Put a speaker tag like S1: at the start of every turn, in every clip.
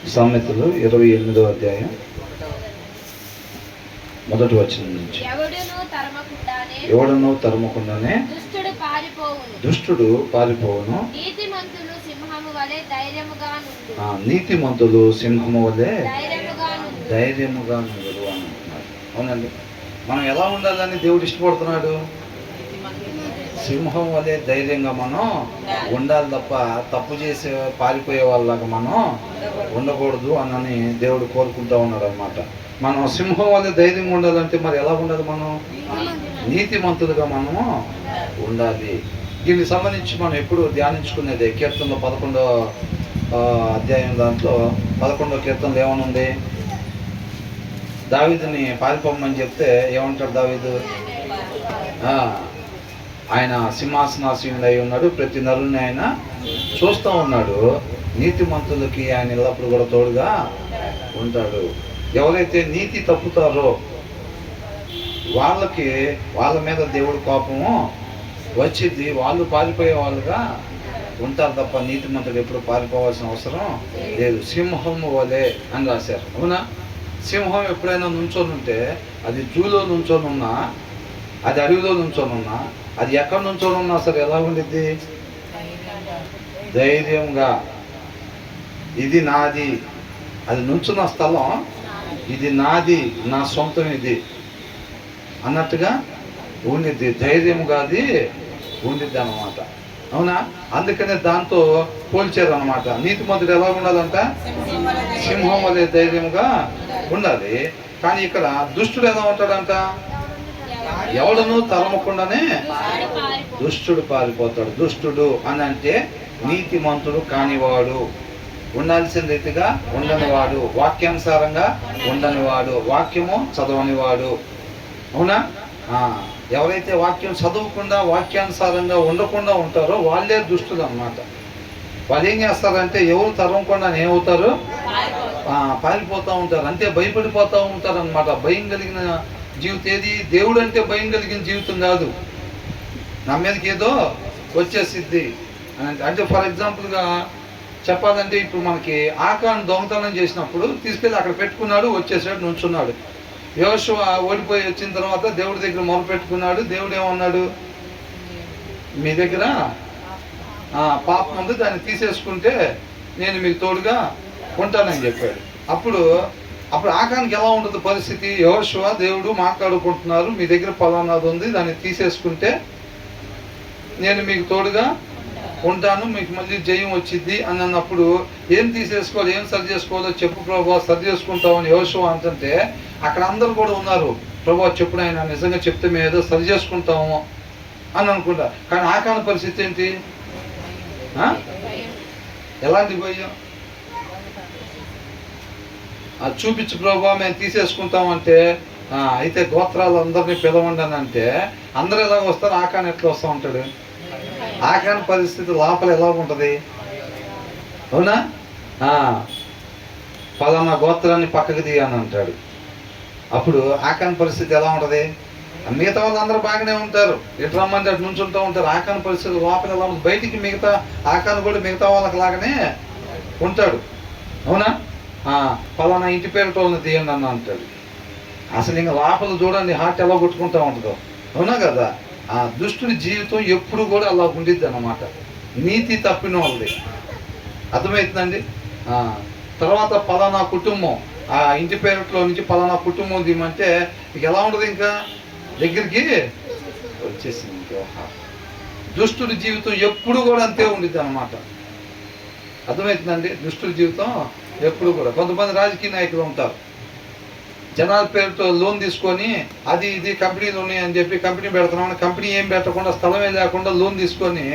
S1: సామెతలు 28వ అధ్యాయం మొదటి వచనం నుంచి. ఎవడను తరమకుండానే దుష్టుడు పారిపోవును, నీతిమంతులు సింహము వలె ధైర్యముగా నుండురు అని అంటున్నారు. అవునండి, మనం ఎలా ఉండాలని దేవుడు ఇష్టపడుతున్నాడు? సింహం వలె ధైర్యంగా మనం ఉండాలి తప్ప తప్పు చేసే పారిపోయే వాళ్ళగా మనం ఉండకూడదు అని దేవుడు కోరుకుంటూ ఉన్నాడు అనమాట. మనం సింహం వలె ధైర్యంగా ఉండాలంటే మరి ఎలా ఉండాలి? మనం నీతిమంతులుగా మనము ఉండాలి. దీనికి సంబంధించి మనం ఎప్పుడు ధ్యానించుకునేది కీర్తనలో 11వ అధ్యాయం దాంట్లో 11వ కీర్తనలో ఏమనుంది? దావీదుని పారిపోమని చెప్తే ఏమంటాడు దావీదు? ఆయన సింహాసనాసీనుడు అయి ఉన్నాడు, ప్రతి నరుని ఆయన చూస్తూ ఉన్నాడు. నీతిమంతులకి ఆయన ఎల్లప్పుడు కూడా తోడుగా ఉంటాడు. ఎవరైతే నీతి తప్పుతారో వాళ్ళ మీద దేవుడి కోపము వచ్చింది, వాళ్ళు పారిపోయే వాళ్ళుగా ఉంటారు తప్ప నీతిమంతుడు ఎప్పుడు పారిపోవాల్సిన అవసరం లేదు. సింహము వలె అని రాశారు. అవునా? సింహం ఎప్పుడైనా నుంచొని ఉంటే అది జూలో నుంచొని ఉన్నా, అది అడవిలో నుంచొని ఉన్నా, అది ఎక్కడి నుంచొని ఉన్నా సరే ఎలా ఉండిద్ది? ధైర్యంగా, ఇది నాది, అది నుంచున్న స్థలం ఇది నాది, నా సొంతం ఇది అన్నట్టుగా ఉండిద్ది. ధైర్యంగా అది ఉండిద్ది అన్నమాట. అవునా? అందుకనే దాంతో పోల్చారు అనమాట. నీతిమంతుడు ఎలా ఉండాలంట? సింహం వలె ధైర్యంగా ఉండాలి. కానీ ఇక్కడ దుష్టుడు ఎలా ఉంటాడంట? ఎవడను తరమకుండానే దుష్టుడు పారిపోతాడు. దుష్టుడు అని అంటే నీతిమంతుడు కానివాడు, ఉండాల్సిన రీతిగా ఉండనివాడు, వాక్యానుసారంగా ఉండనివాడు, వాక్యము చదవనివాడు. అవునా? ఎవరైతే వాక్యం చదవకుండా వాక్యానుసారంగా ఉండకుండా ఉంటారో వాళ్ళే దుష్టులు అన్నమాట. వాళ్ళు ఏం చేస్తారంటే ఎవరు తరమకుండా ఏమవుతారు? పారిపోతూ ఉంటారు. అంటే భయపడిపోతూ ఉంటారు అనమాట. భయం కలిగిన జీవితం ఏది? దేవుడు అంటే భయం కలిగిన జీవితం కాదు. నా మీదకి ఏదో వచ్చేసిద్ది అని అంటే ఫర్ ఎగ్జాంపుల్గా చెప్పాలంటే ఇప్పుడు మనకి ఆకాను దొంగతనం చేసినప్పుడు తీసుకెళ్ళి అక్కడ పెట్టుకున్నాడు, వచ్చేసాడు, నుంచున్నాడు. యోషువ ఓడిపోయి వచ్చిన తర్వాత దేవుడి దగ్గర మొర పెట్టుకున్నాడు. దేవుడు ఏమన్నాడు? మీ దగ్గర పాపం ఉంది, దాన్ని తీసేసుకుంటే నేను మీకు తోడుగా ఉంటానని చెప్పాడు. అప్పుడు ఆకానికి ఎలా ఉంటుంది పరిస్థితి? యోషువ దేవుడు మాట్లాడుకుంటున్నారు, మీ దగ్గర పలానాది ఉంది, దాన్ని తీసేసుకుంటే నేను మీకు తోడుగా ఉంటాను, మీకు మళ్ళీ జయం వచ్చింది అని అన్నప్పుడు ఏం తీసేసుకోవాలి, ఏం సరి చేసుకోవాలో చెప్పు ప్రభా, సరి చేసుకుంటామని యోషువ అంటుంటే అక్కడ అందరూ కూడా ఉన్నారు. ప్రభా చెప్పుడు, ఆయన నిజంగా చెప్తే మేము ఏదో సరి చేసుకుంటాము అని అనుకుంటా. కానీ ఆకాని పరిస్థితి ఏంటి? ఎలాంటి భయం? చూపించు ప్రభా, మేము తీసేసుకుంటామంటే అయితే గోత్రాలందరినీ పిలవండి అని అంటే అందరూ ఎలాగ వస్తారు? ఆకాని ఎట్లా వస్తూ ఉంటాడు? ఆకాని పరిస్థితి లోపల ఎలా ఉంటుంది? అవునా? పలానా గోత్రాన్ని పక్కకు తీయని అంటాడు. అప్పుడు ఆకాని పరిస్థితి ఎలా ఉంటుంది? మిగతా వాళ్ళందరూ బాగానే ఉంటారు, ఎటు రమ్మంటే అటు నుంచి ఉంటూ ఉంటారు. ఆకాని పరిస్థితి లోపల ఎలా ఉంటుంది? బయటికి మిగతా ఆకాని కూడా మిగతా వాళ్ళకి లాగానే ఉంటాడు. అవునా? పలానా ఇంటి పేరు వాళ్ళని తీయండి అన్న అంటాడు. అసలు ఇంకా లోపల చూడండి హార్ట్ ఎలా కొట్టుకుంటూ ఉంటుందో. అవునా కదా? దుష్టుడి జీవితం ఎప్పుడు కూడా అలా ఉండిద్ది అన్నమాట. నీతి తప్పిన వాళ్ళది. అర్థమవుతుందండి? తర్వాత పలానా కుటుంబం, ఆ ఇంటి పేరుట్లో నుంచి పలానా కుటుంబం తీయమంటే మీకు ఎలా ఉంటుంది? ఇంకా దగ్గరికి వచ్చేసింది. దుష్టుడి జీవితం ఎప్పుడు కూడా అంతే ఉండిద్ది అన్నమాట. అర్థమవుతుందండి? దుష్టుడి జీవితం ఎప్పుడు కూడా. కొంతమంది రాజకీయ నాయకులు ఉంటారు, జనాల పేరుతో లోన్ తీసుకొని అది ఇది కంపెనీలు ఉన్నాయి అని చెప్పి కంపెనీ పెడుతున్నామని కంపెనీ ఏం పెట్టకుండా, స్థలమే లేకుండా లోన్ తీసుకొని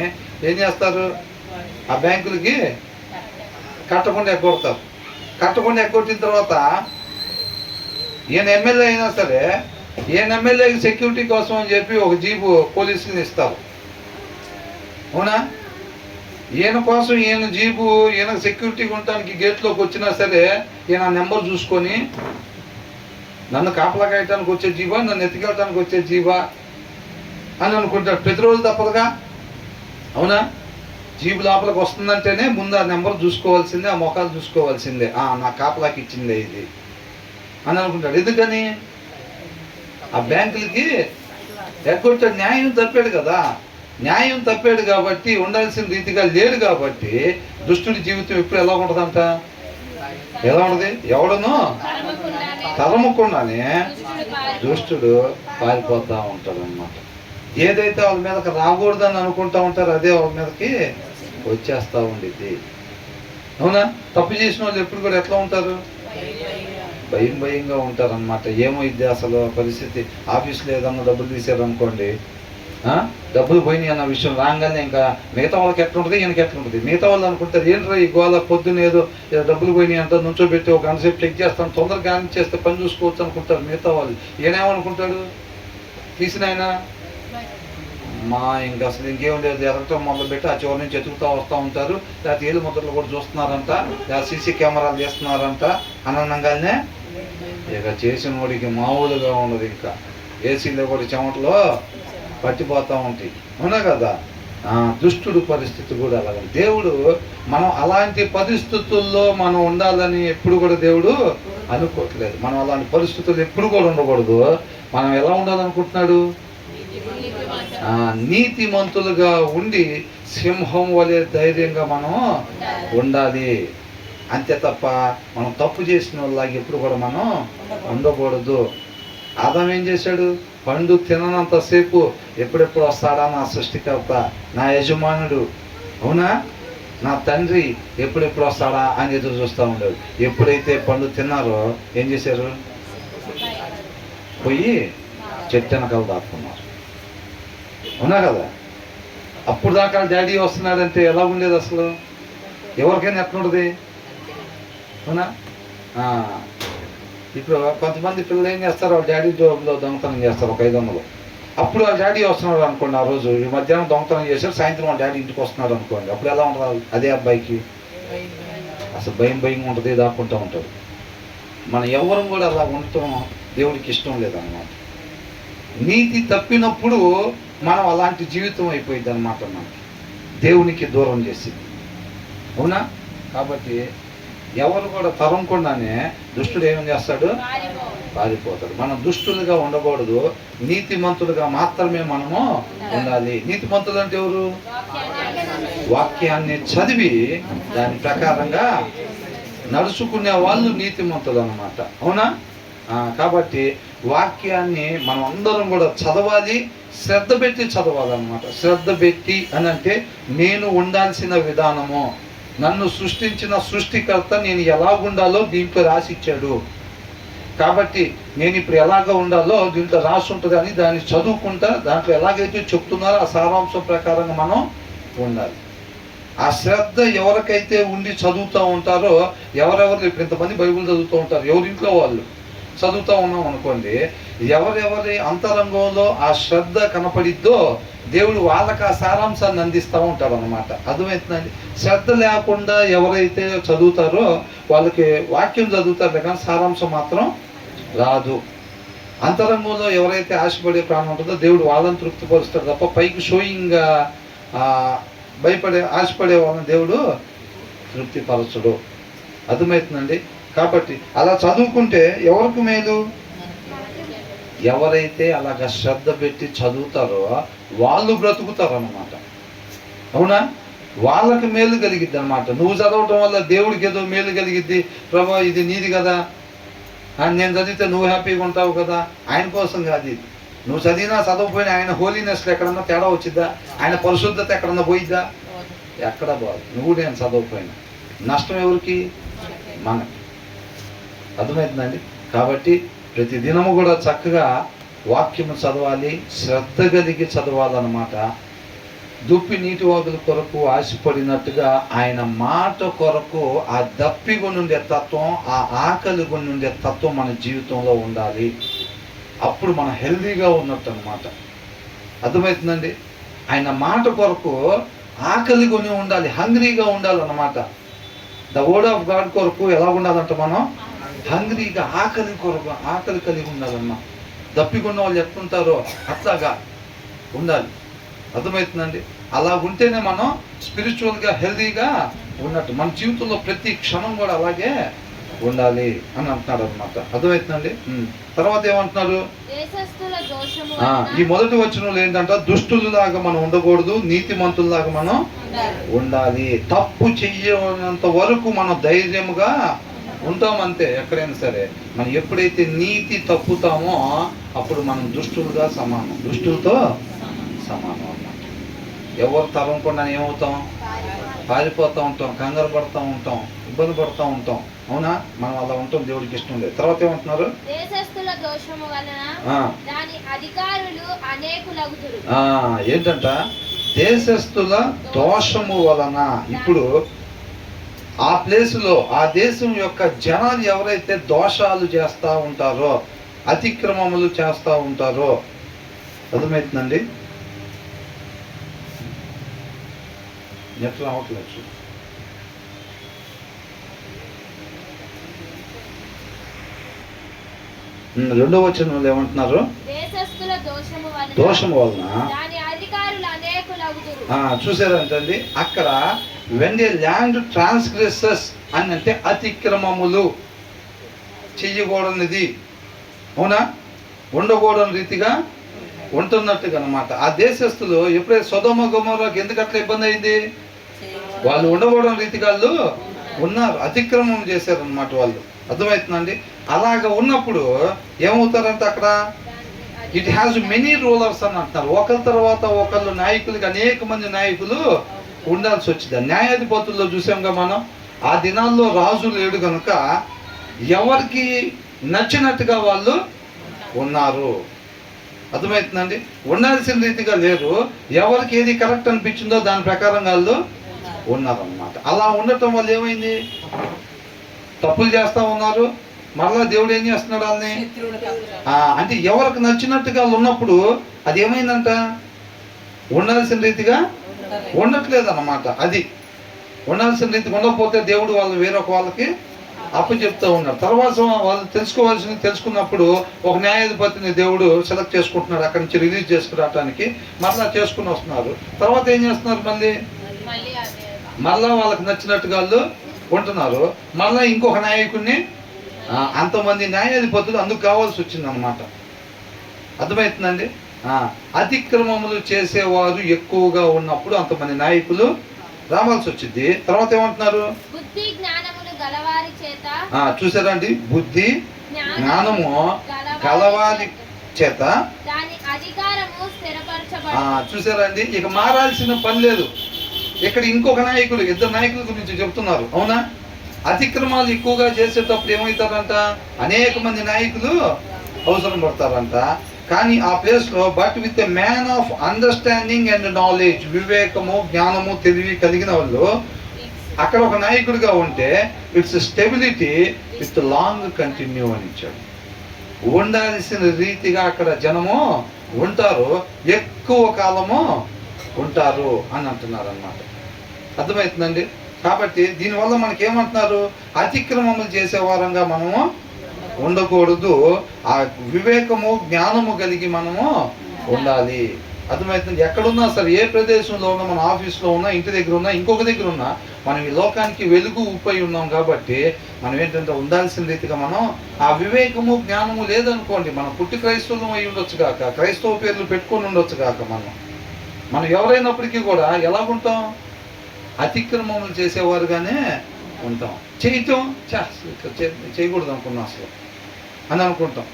S1: ఏం చేస్తారు? ఆ బ్యాంకులకి కట్టకుండా ఎగ్గొడతారు. కట్టకుండా ఎగ్గొట్టిన తర్వాత ఈయన ఎమ్మెల్యే అయినా సరే ఈయన ఎమ్మెల్యేకి సెక్యూరిటీ కోసం అని చెప్పి ఒక జీపు పోలీసుని ఇస్తారు. అవునా? ఈయన కోసం ఈయన జీపు, ఈయనకు సెక్యూరిటీ ఉండటానికి గేట్లోకి వచ్చినా సరే ఈయన నెంబర్ చూసుకొని నన్ను కాపలా కాయటానికి వచ్చే జీవా, నన్ను ఎత్తుకెళ్ళటానికి వచ్చే జీవా అని అనుకుంటాడు. ప్రతిరోజు తప్పదుగా. అవునా? జీబు లోపలికి వస్తుందంటేనే ముందు ఆ నెంబర్ చూసుకోవాల్సిందే, ఆ మొఖాలు చూసుకోవాల్సిందే. నా కాపలాకి ఇచ్చిందే ఇది అని అనుకుంటాడు. ఎందుకని? ఆ బ్యాంకులకి ఎగ్గొట్టాడు, న్యాయం తప్పాడు కదా. న్యాయం తప్పాడు కాబట్టి, ఉండాల్సిన రీతిగా లేడు కాబట్టి దుష్టుడి జీవితం ఎప్పుడు ఎలా ఉంటుందంట? ఎలా ఉంటుంది? ఎవడనో తరమకుండానే దుష్టుడు పారిపోతూ ఉంటాడు అన్నమాట. ఏదైతే వాళ్ళ మీదకి రాకూడదని అనుకుంటా ఉంటారో అదే వాళ్ళ మీదకి వచ్చేస్తూ ఉండిద్ది. అవునా? తప్పు చేసిన వాళ్ళు ఎప్పుడు కూడా ఎట్లా ఉంటారు? భయంగా ఉంటారనమాట. ఏమైద్ది అసలు పరిస్థితి? ఆఫీస్లో ఏదన్నా డబ్బులు తీసారనుకోండి, డబ్బులు పోయినాయి అన్న విషయం రాగానే ఇంకా మిగతా వాళ్ళకి ఎట్లుంటుంది, ఈయనకి ఎట్లుంటుంది. మిగతా వాళ్ళు అనుకుంటారు, ఏంట్రా ఈ గోళ, పొద్దున్న ఏదో డబ్బులు పోయినాయి అంట నుంచోబెట్టి ఒక గంట సేపు చెక్ చేస్తాను, తొందరగా గాని చేస్తే పని చూసుకోవచ్చు అనుకుంటారు మిగతా వాళ్ళు. ఈయనేమనుకుంటాడు? తీసిన ఆయన ఇంకా అసలు ఇంకేం లేదు, ఎదగటం మొదలుపెట్టి ఆ చివరి నుంచి ఎతుకుతూ వస్తూ ఉంటారు. లేకపోతే ఏళ్ళు ముద్రలు కూడా చూస్తున్నారంట, లేదా సీసీ కెమెరాలు చేస్తున్నారంట. అనగానే ఇక చేసిన వాడికి మామూలుగా ఉండదు. ఇంకా ఏసీలో కూడా చెమటలో పట్టిపోతూ ఉంటాయి. అవునా కదా? దుష్టుడు పరిస్థితి కూడా అలాగే. దేవుడు మనం అలాంటి పరిస్థితుల్లో మనం ఉండాలని ఎప్పుడు కూడా దేవుడు అనుకోవట్లేదు. మనం అలాంటి పరిస్థితులు ఎప్పుడు కూడా ఉండకూడదు. మనం ఎలా ఉండాలనుకుంటున్నాడు? నీతిమంతులుగా ఉండి సింహం వలె ధైర్యంగా మనం ఉండాలి. అంతే తప్ప మనం తప్పు చేసిన వాళ్ళకి ఎప్పుడు కూడా మనం ఉండకూడదు. ఆదాం ఏం చేశాడు? పండు తిననంతసేపు ఎప్పుడెప్పుడు వస్తాడా నా సృష్టికర్త, నా యజమానుడు, అవునా, నా తండ్రి ఎప్పుడెప్పుడు వస్తాడా అని ఎదురు చూస్తూ ఉండేది. ఎప్పుడైతే పండు తిన్నారో ఏం చేశారు? పోయి చెట్టు వెనకాల దాక్కున్నారు. అవునా కదా? అప్పుడు దాకా డాడీ వస్తున్నాడంటే ఎలా ఉండేది అసలు? ఎవరికైనా ఎట్లుంటుంది? అవునా? ఇప్పుడు కొంతమంది పిల్లలు ఏం చేస్తారు, వాళ్ళ డాడీ జాబ్లో దొంగతనం చేస్తారు ఒక 500. అప్పుడు వాళ్ళ డాడీ వస్తున్నాడు అనుకోండి, ఆ రోజు ఈ మధ్యాహ్నం దొంగతనం చేశారు, సాయంత్రం వాళ్ళ డాడీ ఇంటికి వస్తున్నాడు అనుకోండి, అప్పుడు ఎలా ఉంటుంది అదే అబ్బాయికి? అసలు భయంగా ఉంటుంది, దాక్కుంటూ ఉంటాడు. మనం ఎవరం కూడా అలా ఉండటం దేవుడికి ఇష్టం లేదన్నమాట. నీతి తప్పినప్పుడు మనం అలాంటి జీవితం అయిపోయింది అన్నమాట, మనకి దేవునికి దూరం చేసింది. అవునా? కాబట్టి ఎవరు కూడా తరంకుండానే దుష్టుడు ఏమని చేస్తాడు? పారిపోతాడు. మనం దుష్టులుగా ఉండకూడదు, నీతిమంతులుగా మాత్రమే మనము ఉండాలి. నీతిమంతులు అంటే ఎవరు? వాక్యాన్ని చదివి దాని ప్రకారంగా నడుచుకునే వాళ్ళు నీతిమంతులు అన్నమాట. అవునా? కాబట్టి వాక్యాన్ని మనం అందరం కూడా చదవాలి, శ్రద్ధ పెట్టి చదవాలన్నమాట. శ్రద్ధ పెట్టి అని అంటే నేను ఉండాల్సిన విధానము, నన్ను సృష్టించిన సృష్టికర్త నేను ఎలా ఉండాలో దీంట్లో రాసిచ్చాడు. కాబట్టి నేను ఇప్పుడు ఎలాగ ఉండాలో దీంట్లో రాసి ఉంటుంది అని దాన్ని చదువుకుంటా, దాంట్లో ఎలాగైతే చెప్తున్నారో ఆ సారాంశం ప్రకారంగా మనం ఉండాలి. ఆ శ్రద్ధ ఎవరికైతే ఉండి చదువుతూ ఉంటారో, ఎవరెవరు ఇప్పుడు ఇంతమంది బైబిల్ చదువుతూ ఉంటారు, ఎవరింట్లో వాళ్ళు చదువుతూ ఉన్నాం అనుకోండి, ఎవరెవరి అంతరంగంలో ఆ శ్రద్ధ కనపడిద్దో దేవుడు వాళ్ళకి ఆ సారాంశాన్ని అందిస్తూ ఉంటాడు అన్నమాట. అర్థమవుతుందండి? శ్రద్ధ లేకుండా ఎవరైతే చదువుతారో వాళ్ళకి వాక్యం చదువుతారు కానీ సారాంశం మాత్రం రాదు. అంతరంగంలో ఎవరైతే ఆశపడే ప్రాణం ఉంటుందో దేవుడు వాళ్ళని తృప్తిపరుస్తాడు తప్ప పైకి షోయింగ్గా ఆశపడే వాళ్ళని దేవుడు తృప్తిపరచడు. అర్థమవుతుందండి? కాబట్టి అలా చదువుకుంటే ఎవరికి మేలు? ఎవరైతే అలాగ శ్రద్ధ పెట్టి చదువుతారో వాళ్ళు బ్రతుకుతారు అన్నమాట. అవునా? వాళ్ళకి మేలు కలిగిద్ది అన్నమాట. నువ్వు చదవటం వల్ల దేవుడికి ఏదో మేలు కలిగిద్ది. ప్రభా ఇది నీది కదా, నేను చదివితే నువ్వు హ్యాపీగా ఉంటావు కదా, ఆయన కోసం కాదు ఇది. నువ్వు చదివినా చదవకపోయినా ఆయన హోలీనెస్లో ఎక్కడన్నా తేడా వచ్చిద్దా? ఆయన పరిశుద్ధత ఎక్కడన్నా పోయిద్దా? ఎక్కడ బాగు. నువ్వు నేను చదవకపోయినా నష్టం ఎవరికి? మనకి. అర్థమవుతుందండి? కాబట్టి ప్రతి దినము కూడా చక్కగా వాక్యము చదవాలి, శ్రద్ధ కలిగి చదవాలన్నమాట. దుప్పి నీటి వాగుల కొరకు ఆశపడినట్టుగా ఆయన మాట కొరకు ఆ దప్పిగొనుండే తత్వం, ఆ ఆకలి కొనుండే తత్వం మన జీవితంలో ఉండాలి. అప్పుడు మనం హెల్దీగా ఉన్నట్టు అన్నమాట. అర్థమవుతుందండి? ఆయన మాట కొరకు ఆకలి కొని ఉండాలి, హంగ్రీగా ఉండాలన్నమాట. ద వర్డ్ ఆఫ్ గాడ్ కొరకు ఎలా ఉండాలంట? మనం హంగ్రీగా, ఆకలి కలిగి ఉండాలన్నమాట. దప్పికొన్న వాళ్ళు ఎట్లుంటారో అట్లాగా ఉండాలి. అర్థమవుతుందండి? అలా ఉంటేనే మనం స్పిరిచువల్గా హెల్దీగా ఉన్నట్టు. మన జీవితంలో ప్రతి క్షణం కూడా అలాగే ఉండాలి అని అంటున్నాడు అనమాట. అర్థమవుతుందండి. తర్వాత ఏమంటున్నారు, ఈ మొదటి వచనంలో ఏంటంటే దుష్టులలాగా మనం ఉండకూడదు, నీతిమంతుల్లాగా మనం ఉండాలి. తప్పు చెయ్యనంత వరకు మనం ధైర్యముగా ఉంటామంతే. ఎక్కడైనా సరే మనం ఎప్పుడైతే నీతి తప్పుతామో అప్పుడు మనం దుష్టులుగా సమానం, దుష్టులతో సమానం అన్నమాట. ఎవరు తరంకుండా ఏమవుతాం, పారిపోతూ ఉంటాం, కంగారు పడుతూ ఉంటాం, ఇబ్బంది పడుతూ ఉంటాం. అవునా? మనం అలా ఉంటాం, దేవుడికి ఇష్టం లేదు. తర్వాత ఏమంటున్నారు, ఏంటంట దేశస్థుల దోషము వలన. ఇప్పుడు ఆ ప్లేసులో ఆ దేశం యొక్క జనాలు ఎవరైతే దోషాలు చేస్తూ ఉంటారో, అతిక్రమములు చేస్తూ ఉంటారో, అర్థమవుతుందండి. నెట్ రావట్లేదు. రెండో వచనంలో ఏమంటున్నారు, దోషము వలన. చూసారంటండి అక్కడ వెన్ దే ల్యాండ్ ట్రాన్స్గ్రెసెస్ అని అంటే అతిక్రమములు చెయ్యకూడనిది, అవునా, ఉండకూడని రీతిగా ఉంటున్నట్టుగా అనమాట. ఆ దేశస్తులు ఎప్పుడైతే సొదొమ గొమొర్రాకి ఎందుకు అట్లా ఇబ్బంది అయింది, వాళ్ళు ఉండకూడని రీతిగా వాళ్ళు ఉన్నారు, అతిక్రమం చేశారనమాట వాళ్ళు. అర్థమవుతుందండి. అలాగ ఉన్నప్పుడు ఏమవుతారంటే అక్కడ ఇట్ హ్యాస్ మెనీ రూలర్స్ అని అంటున్నారు. ఒకరి తర్వాత ఒకళ్ళు నాయకులకి అనేక మంది నాయకులు ఉండాల్సి వచ్చింది. న్యాయాధిపతుల్లో చూసాంగా మనం, ఆ దినాల్లో రాజు లేడు కనుక ఎవరికి నచ్చినట్టుగా వాళ్ళు ఉన్నారు. అర్థమవుతుందండి. ఉండాల్సిన రీతిగా లేరు, ఎవరికి ఏది కరెక్ట్ అనిపించిందో దాని ప్రకారం వాళ్ళు ఉన్నారన్నమాట. అలా ఉండటం వల్ల ఏమైంది, తప్పులు చేస్తూ ఉన్నారు. మరలా దేవుడు ఏం చేస్తున్నాడు వాళ్ళని, అంటే ఎవరికి నచ్చినట్టుగా ఉన్నప్పుడు అది ఏమైందంట, ఉండాల్సిన రీతిగా ఉండట్లేదు అన్నమాట. అది ఉండాల్సిన రీతిగా ఉండకపోతే దేవుడు వాళ్ళు వేరొక వాళ్ళకి అప్పు చెప్తూ ఉన్నారు. తర్వాత వాళ్ళు తెలుసుకోవాల్సింది తెలుసుకున్నప్పుడు ఒక న్యాయాధిపతిని దేవుడు సెలెక్ట్ చేసుకుంటున్నాడు, అక్కడి నుంచి రిలీజ్ చేసుకురావడానికి. మరలా చేసుకుని వస్తున్నారు. తర్వాత ఏం చేస్తున్నారు, మళ్ళా వాళ్ళకి నచ్చినట్టుగా వాళ్ళు ఉంటున్నారు. మళ్ళీ ఇంకొక నాయకుడిని, అంతమంది న్యాయాధిపతులు అందుకు కావాల్సి వచ్చింది అనమాట. అర్థమవుతుందండి. అతిక్రమములు చేసేవారు ఎక్కువగా ఉన్నప్పుడు అంతమంది నాయకులు రావాల్సి వచ్చింది. తర్వాత ఏమంటున్నారు, చూసారండి, బుద్ధి జ్ఞానము గలవారి చేత. చూసారండి, ఇక మారాల్సిన పని లేదు. ఇక్కడ ఇంకొక నాయకులు, ఇద్దరు నాయకుల గురించి చెప్తున్నారు. అవునా? అతిక్రమాలు ఎక్కువగా చేసేటప్పుడు ఏమవుతారంట, అనేక మంది నాయకులు అవసరం పడతారంట. కానీ ఆ ప్లేస్లో but with a man of understanding and knowledge, వివేకము జ్ఞానము తెలివి కలిగిన వాళ్ళు అక్కడ ఒక నాయకుడిగా ఉంటే it's stability with long continue అని ఇచ్చాడు. ఉండాల్సిన రీతిగా అక్కడ జనము ఉంటారు, ఎక్కువ కాలము ఉంటారు అని అంటున్నారు అన్నమాట. అర్థమవుతుందండి. కాబట్టి దీనివల్ల మనకేమంటున్నారు, అతిక్రమములు చేసే వారంగా మనము ఉండకూడదు, ఆ వివేకము జ్ఞానము కలిగి మనము ఉండాలి. అర్థమవుతుంది. ఎక్కడున్నా సరే, ఏ ప్రదేశంలో ఉన్నా, మన ఆఫీస్లో ఉన్నా, ఇంటి దగ్గర ఉన్నా, ఇంకొక దగ్గర ఉన్నా, మనం ఈ లోకానికి వెలుగు ఉప్పై ఉన్నాం కాబట్టి మనం ఏంటంటే ఉండాల్సిన రీతిగా మనం ఆ వివేకము జ్ఞానము లేదనుకోండి, మనం పుట్టి క్రైస్తవులం అయి ఉండొచ్చు కాక, క్రైస్తవ పేర్లు పెట్టుకొని ఉండొచ్చు కాక, మనం ఎవరైనప్పటికీ కూడా ఎలాగుంటాం, అతిక్రమములు చేసేవారుగానే ఉంటాం. చేయకూడదు అనుకున్నాం అసలు అని అనుకుంటాం.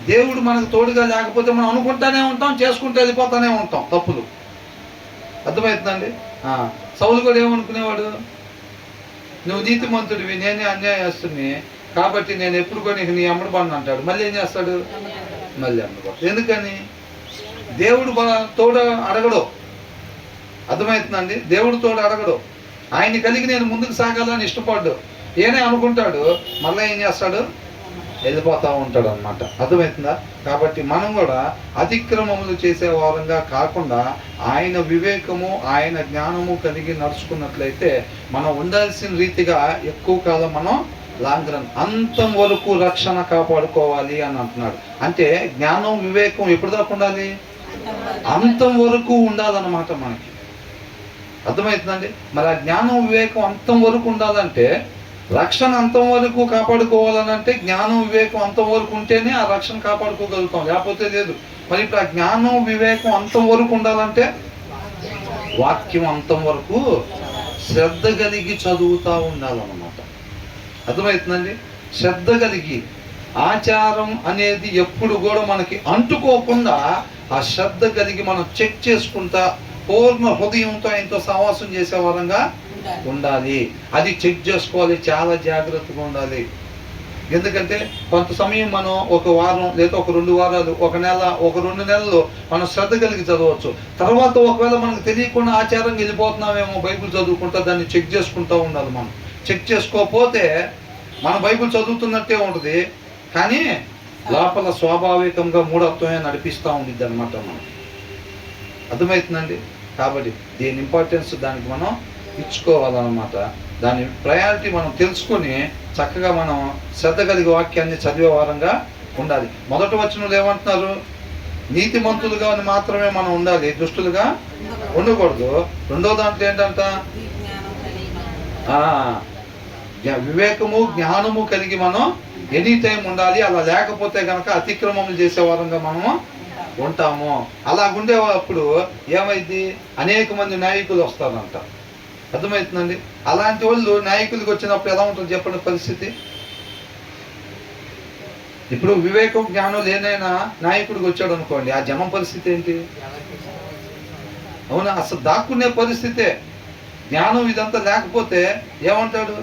S1: దేవుడు మనకు తోడుగా లేకపోతే మనం అనుకుంటానే ఉంటాం, చేసుకుంటూ వెళ్ళిపోతానే ఉంటాం తప్పులు. అర్థమవుతుందండి. సౌలు కూడా ఏమనుకునేవాడు, నువ్వు నీతిమంతుడివి, నేనే అన్యాయస్తుని కాబట్టి నేను ఎప్పుడు కూడా నీ అమ్మడబాను అంటాడు. మళ్ళీ ఏం చేస్తాడు, మళ్ళీ అమ్మడబాడు. ఎందుకని, దేవుడు తోడు అడగడు. అర్థమవుతుందండి. దేవుడు తోడు అడగడు. ఆయన కలిగి నేను ముందుకు సాగాలని ఇష్టపడ్డు, ఏనే అనుకుంటాడు, మళ్ళీ ఏం చేస్తాడు, వెళ్ళిపోతూ ఉంటాడు అన్నమాట. అర్థమవుతుందా. కాబట్టి మనం కూడా అతిక్రమములు చేసే వారంగా కాకుండా ఆయన వివేకము ఆయన జ్ఞానము కలిగి నడుచుకున్నట్లయితే మనం ఉండాల్సిన రీతిగా ఎక్కువ కాలం మనం లాంగ్ రన్ అంతం వరకు రక్షణ కాపాడుకోవాలి అని అంటున్నాడు. అంటే జ్ఞానం వివేకం ఎప్పుడు దాకా ఉండాలి, అంతం వరకు ఉండాలన్నమాట మనకి. అర్థమవుతుందండి? మరి ఆ జ్ఞానం వివేకం అంతం వరకు ఉండాలంటే, రక్షణ అంతం వరకు కాపాడుకోవాలనంటే జ్ఞానం వివేకం అంతం వరకు ఉంటేనే ఆ రక్షణ కాపాడుకోగలుగుతాం, లేకపోతే లేదు. మరి ఇప్పుడు ఆ జ్ఞానం వివేకం అంతం వరకు ఉండాలంటే వాక్యం అంతం వరకు శ్రద్ధ కలిగి చదువుతూ ఉండాలన్నమాట. అర్థమవుతుందండి? శ్రద్ధ కలిగి, ఆచారం అనేది ఎప్పుడు కూడా మనకి అంటుకోకుండా ఆ శ్రద్ధ కలిగి మనం చెక్ చేసుకుంటా పూర్ణ హృదయంతో ఆయనతో సహవాసం చేసే వరంగా ఉండాలి. అది చెక్ చేసుకోవాలి, చాలా జాగ్రత్తగా ఉండాలి. ఎందుకంటే కొంత సమయం మనం ఒక వారం లేదా ఒక 2 వారాలు, ఒక నెల, ఒక 2 నెలలు మనం శ్రద్ధ కలిగి చదవచ్చు. తర్వాత ఒకవేళ మనకు తెలియకుండా ఆచారంగా వెళ్ళిపోతున్నామేమో, బైబిల్ చదువుకుంటా దాన్ని చెక్ చేసుకుంటూ ఉండాలి. మనం చెక్ చేసుకోకపోతే మన బైబిల్ చదువుతున్నట్టే ఉంటుంది, కానీ లోపల స్వాభావికంగా మూఢత్వమే నడిపిస్తూ ఉండిద్ది అనమాట మనం. అర్థమవుతుందండి? కాబట్టి దీని ఇంపార్టెన్స్ దానికి మనం ఇచ్చుకోవాలన్నమాట. దాని ప్రయారిటీ మనం తెలుసుకొని చక్కగా మనం శ్రద్ధ కలిగి వాక్యాన్ని చదివే వారంగా ఉండాలి. మొదటి వచనంలో ఏమంటున్నారు? నీతిమంతులుగా మాత్రమే మనం ఉండాలి, దుష్టులుగా ఉండకూడదు. రెండో దాంట్లో ఏంటంట? వివేకము జ్ఞానము కలిగి మనం ఎనీ టైం ఉండాలి. అలా లేకపోతే కనుక అతిక్రమములు చేసే వారంగా మనము ఉంటాము. అలాగుండేటప్పుడు ఏమైంది? అనేక మంది నాయకులు వస్తారంట. అర్థమవుతుందండి? అలాంటి వాళ్ళు నాయకులకు వచ్చినప్పుడు ఎలా ఉంటుంది చెప్పండి పరిస్థితి? ఇప్పుడు వివేకం జ్ఞానం లేనైనా నాయకుడికి వచ్చాడు అనుకోండి, ఆ జనం పరిస్థితి ఏంటి? అవునా? అసలు దాక్కునే పరిస్థితే. జ్ఞానం ఇదంతా లేకపోతే ఏమంటాడు?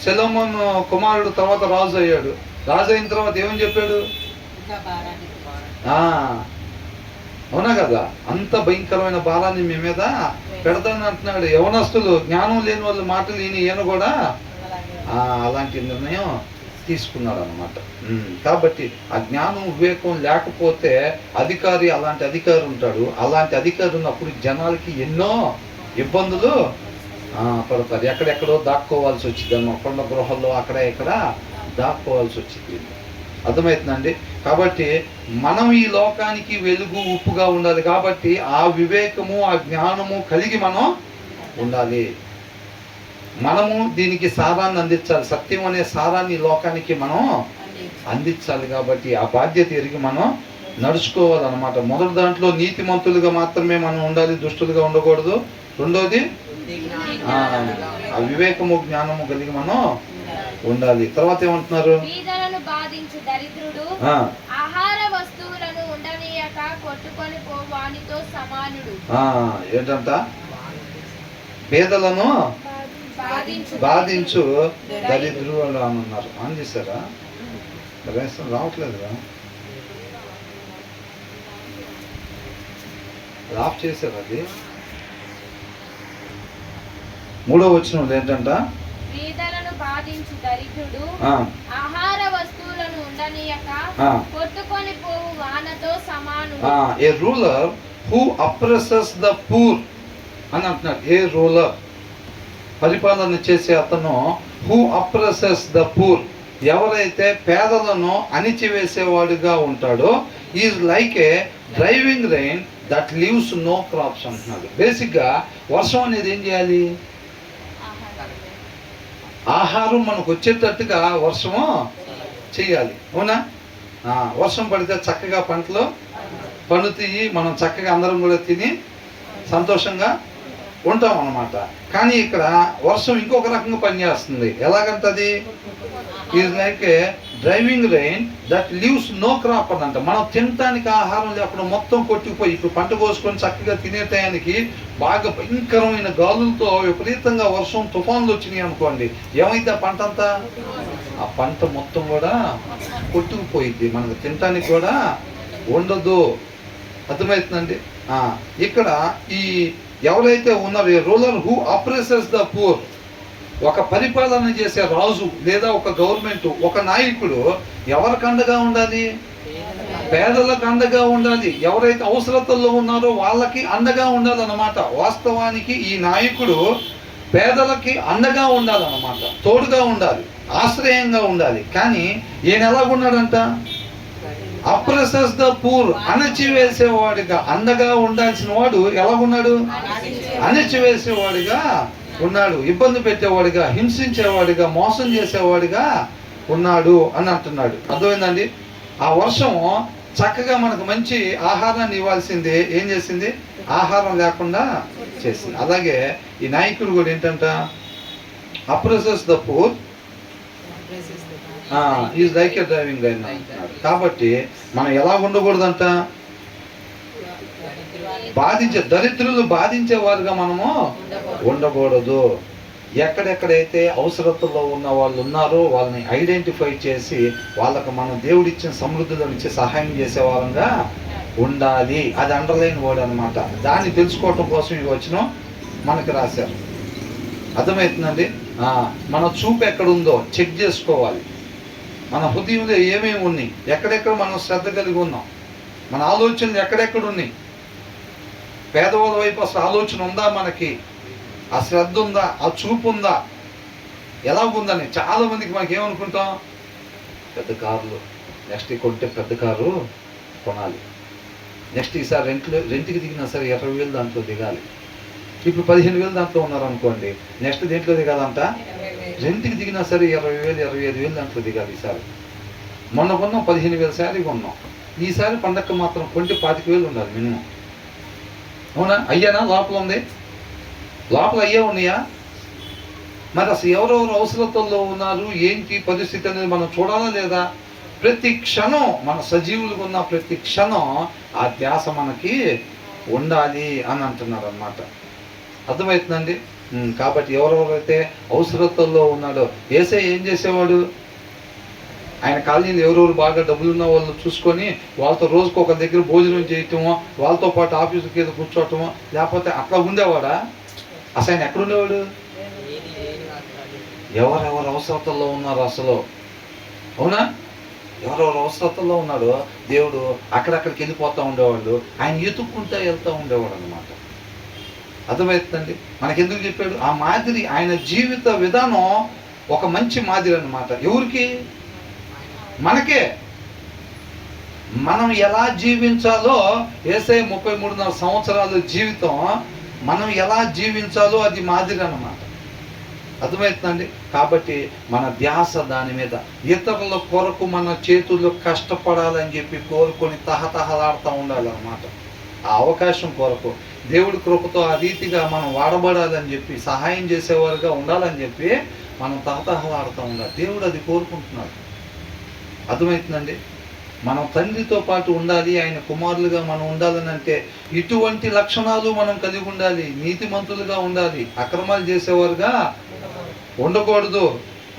S1: సొలొమోను కుమారుడు తర్వాత రాజు అయ్యాడు. రాజు అయిన తర్వాత ఏమని చెప్పాడు? అవునా కదా? అంత భయంకరమైన భారాన్ని మీ మీద పెడతాను అంటున్నాడు. యవనస్తులు, జ్ఞానం లేని వాళ్ళ మాటలు ఈయన కూడా అలాంటి నిర్ణయం తీసుకున్నాడు అన్నమాట. కాబట్టి ఆ జ్ఞానం వివేకం లేకపోతే అలాంటి అధికారి ఉంటాడు. అలాంటి అధికారి ఉన్నప్పుడు జనాలకి ఎన్నో ఇబ్బందులు పడతారు. ఎక్కడెక్కడో దాక్కోవాల్సి వచ్చింది అన్నమాట. కొండ గృహాల్లో అక్కడ ఇక్కడ దాక్కోవాల్సి వచ్చింది. అర్థమవుతుందండి? కాబట్టి మనం ఈ లోకానికి వెలుగు ఉప్పుగా ఉండాలి. కాబట్టి ఆ వివేకము ఆ జ్ఞానము కలిగి మనం ఉండాలి. మనము దీనికి సారాన్ని అందించాలి. సత్యం అనే సారాన్ని లోకానికి మనం అందించాలి. కాబట్టి ఆ బాధ్యత ఎరిగి మనం నడుచుకోవాలన్నమాట. మొదటి దాంట్లో నీతిమంతులుగా మాత్రమే మనం ఉండాలి, దుష్టులుగా ఉండకూడదు. రెండోది ఆ వివేకము జ్ఞానము కలిగి మనం ఉండాలి. తర్వాత ఏమంటున్నారు? ఏంటంట? పేదలను బాధించు దరిద్రుడు అని అన్నారు. ఆన్ చేశారా? రావట్లేదురా? ఆఫ్ చేశారు. అది 3వ వచనం ఏంటంట?
S2: పేదలను బాధించు దరిద్రుడు ఆహార వస్తువులను ఉండనీయక కొట్టుకొని పోవు వానతో సమానుడు.
S1: ఏ రూలర్ హూ అప్రెసెస్ ద పూర్ అని అంటున్నాడు. ఏ రూలర్, పరిపాలన చేసే అతను, హూ అప్రెసెస్ ద పూర్, ఎవరైతే పేదలను అణిచివేసేవాడుగా ఉంటాడో, is like a driving rain that leaves no crops అంటున్నాడు. బేసిక్గా వర్షం అనేది ఏం చేయాలి? ఆహారం మనకు వచ్చేటట్టుగా వర్షము చేయాలి. అవునా? వర్షం పడితే చక్కగా పంటలు పండుతాయి, మనం చక్కగా అందరం కూడా తిని సంతోషంగా ఉంటాం అన్నమాట. కానీ ఇక్కడ వర్షం ఇంకొక రకంగా పనిచేస్తుంది. ఎలాగంటది? Is like a driving rain that leaves no crop అనంట. మనం తినటానికి ఆహారం లేకుండా మొత్తం కొట్టుకుపోయి, ఇప్పుడు పంట కోసుకొని చక్కగా తినే టయానికి బాగా భయంకరమైన గాలులతో విపరీతంగా వర్షం తుఫాన్లు వచ్చినాయి అనుకోండి, ఏమైతే ఆ పంట అంతా, ఆ పంట మొత్తం కూడా కొట్టుకుపోయింది, మనకు తినటానికి కూడా ఉండదు. అర్థమవుతుందండి? ఇక్కడ ఈ ఎవరైతే ఉన్నారో, రూలర్ హూ అప్రెసెస్ ద పూర్, ఒక పరిపాలన చేసే రాజు లేదా ఒక గవర్నమెంట్, ఒక నాయకుడు ఎవరికి అండగా ఉండాలి? పేదలకు అండగా ఉండాలి. ఎవరైతే అవసరతల్లో ఉన్నారో వాళ్ళకి అండగా ఉండాలన్నమాట. వాస్తవానికి ఈ నాయకుడు పేదలకి అండగా ఉండాలన్నమాట, తోడుగా ఉండాలి, ఆశ్రయంగా ఉండాలి. కానీ ఈయన ఎలాగున్నాడంట? అప్రెసెస్ ద పూర్, అణచివేసేవాడిగా. అందగా ఉండాల్సిన వాడు ఎలా ఉన్నాడు? అణచివేసేవాడిగా ఉన్నాడు, ఇబ్బంది పెట్టేవాడిగా, హింసించేవాడిగా, మోసం చేసేవాడిగా ఉన్నాడు అని అంటున్నాడు. అర్థమైందండి? ఆ వర్షం చక్కగా మనకు మంచి ఆహారాన్ని ఇవ్వాల్సింది ఏం చేసింది? ఆహారం లేకుండా చేసింది. అలాగే ఈ నాయకుడు కూడా ఏంటంట? Oppresses the poor is like a driving line అంటున్నాడు. కాబట్టి మనం ఎలా ఉండకూడదంట? దరిద్రులు బాధించేవారుగా మనము ఉండకూడదు. ఎక్కడెక్కడైతే అవసరతలో ఉన్న వాళ్ళు ఉన్నారో వాళ్ళని ఐడెంటిఫై చేసి వాళ్ళకు మనం దేవుడిచ్చిన సమృద్ధిలో ఇచ్చి సహాయం చేసేవారంగా ఉండాలి. అది అండర్లైన్ వర్డ్ అనమాట. దాన్ని తెలుసుకోవటం కోసం ఇవి వచ్చిన మనకు రాశారు. అర్థమవుతుందండి? మన చూపు ఎక్కడుందో చెక్ చేసుకోవాలి. మన హృదయంలో ఏమేమి ఉన్నాయి, ఎక్కడెక్కడ మనం శ్రద్ధ కలిగి ఉన్నాం, మన ఆలోచనలు ఎక్కడెక్కడ ఉన్నాయి, పేదవాళ్ళ వైపు అసలు ఆలోచన ఉందా, మనకి ఆ శ్రద్ధ ఉందా, ఆ చూపు ఉందా, ఎలా ఉందని. చాలా మందికి మనకి ఏమనుకుంటాం? పెద్ద కార్లు, నెక్స్ట్ కొంటే పెద్ద కారు కొనాలి, నెక్స్ట్ ఈసారి రెంట్కి దిగినా సరే 20,000 దాంట్లో దిగాలి. ఇప్పుడు 15,000 దాంట్లో ఉన్నారనుకోండి, నెక్స్ట్ దేంట్లో దిగాలంట? రెంట్కి దిగినా సరే 20,000 25,000 దాంట్లో దిగాలి. ఈసారి మొన్న కొన్నాం 15,000 శారీ కొన్నాం, ఈసారి పండగ మాత్రం కొంటే 25,000 ఉండాలి మినిమం. అవునా? అయ్యానా? లోపల ఉంది, లోపల అయ్యే ఉన్నాయా? మరి అసలు ఎవరెవరు అవసరతల్లో ఉన్నారు, ఏంటి పరిస్థితి అనేది మనం చూడాలా లేదా? ప్రతి క్షణం మన సజీవులుగా ఉన్న ప్రతి క్షణం ఆ ధ్యాస మనకి ఉండాలి అని అంటున్నారు అన్నమాట. అర్థమవుతుందండి? కాబట్టి ఎవరెవరైతే అవసరతల్లో ఉన్నాడో, యేసయ్య ఏం చేసేవాడు? ఆయన కాలనీలో ఎవరెవరు బాగా డబ్బులున్న వాళ్ళు చూసుకొని వాళ్ళతో రోజుకు ఒక దగ్గర భోజనం చేయటమో, వాళ్ళతో పాటు ఆఫీసుకి ఏదో కూర్చోవటమో, లేకపోతే అట్లా ఉండేవాడా? అసలు ఆయన ఎక్కడుండేవాడు? ఎవరెవరు అవసరతల్లో ఉన్నారు అసలు? అవునా? ఎవరెవరు అవసరతల్లో ఉన్నాడో దేవుడు అక్కడక్కడికి వెళ్ళిపోతూ ఉండేవాళ్ళు, ఆయన ఎత్తుక్కుంటూ వెళ్తూ ఉండేవాడు అనమాట. అర్థమవుతుందండి? మనకెందుకు చెప్పాడు? ఆ మాదిరి, ఆయన జీవిత విధానం ఒక మంచి మాదిరి అన్నమాట. ఎవరికి? మనకే. మనం ఎలా జీవించాలో, యేసయ్య 33.5 సంవత్సరాల జీవితం మనం ఎలా జీవించాలో అది మాదిరి అన్నమాట. అర్థమవుతుందండి? కాబట్టి మన ధ్యాస దాని మీద. ఇతరుల కొరకు మన చేతుల్లో కష్టపడాలని చెప్పి కోరుకొని తహతహలాడుతూ ఉండాలన్నమాట. ఆ అవకాశం కొరకు దేవుడి కృపతో ఆ రీతిగా మనం వాడబడాలని చెప్పి, సహాయం చేసేవారుగా ఉండాలని చెప్పి మనం తహతహలాడుతూ ఉండాలి. దేవుడు అది కోరుకుంటున్నాడు. అర్థమవుతుందండి? మనం తండ్రితో పాటు ఉండాలి, ఆయన కుమారులుగా మనం ఉండాలని అంటే ఇటువంటి లక్షణాలు మనం కలిగి ఉండాలి. నీతిమంతులుగా ఉండాలి, అక్రమాలు చేసేవారుగా ఉండకూడదు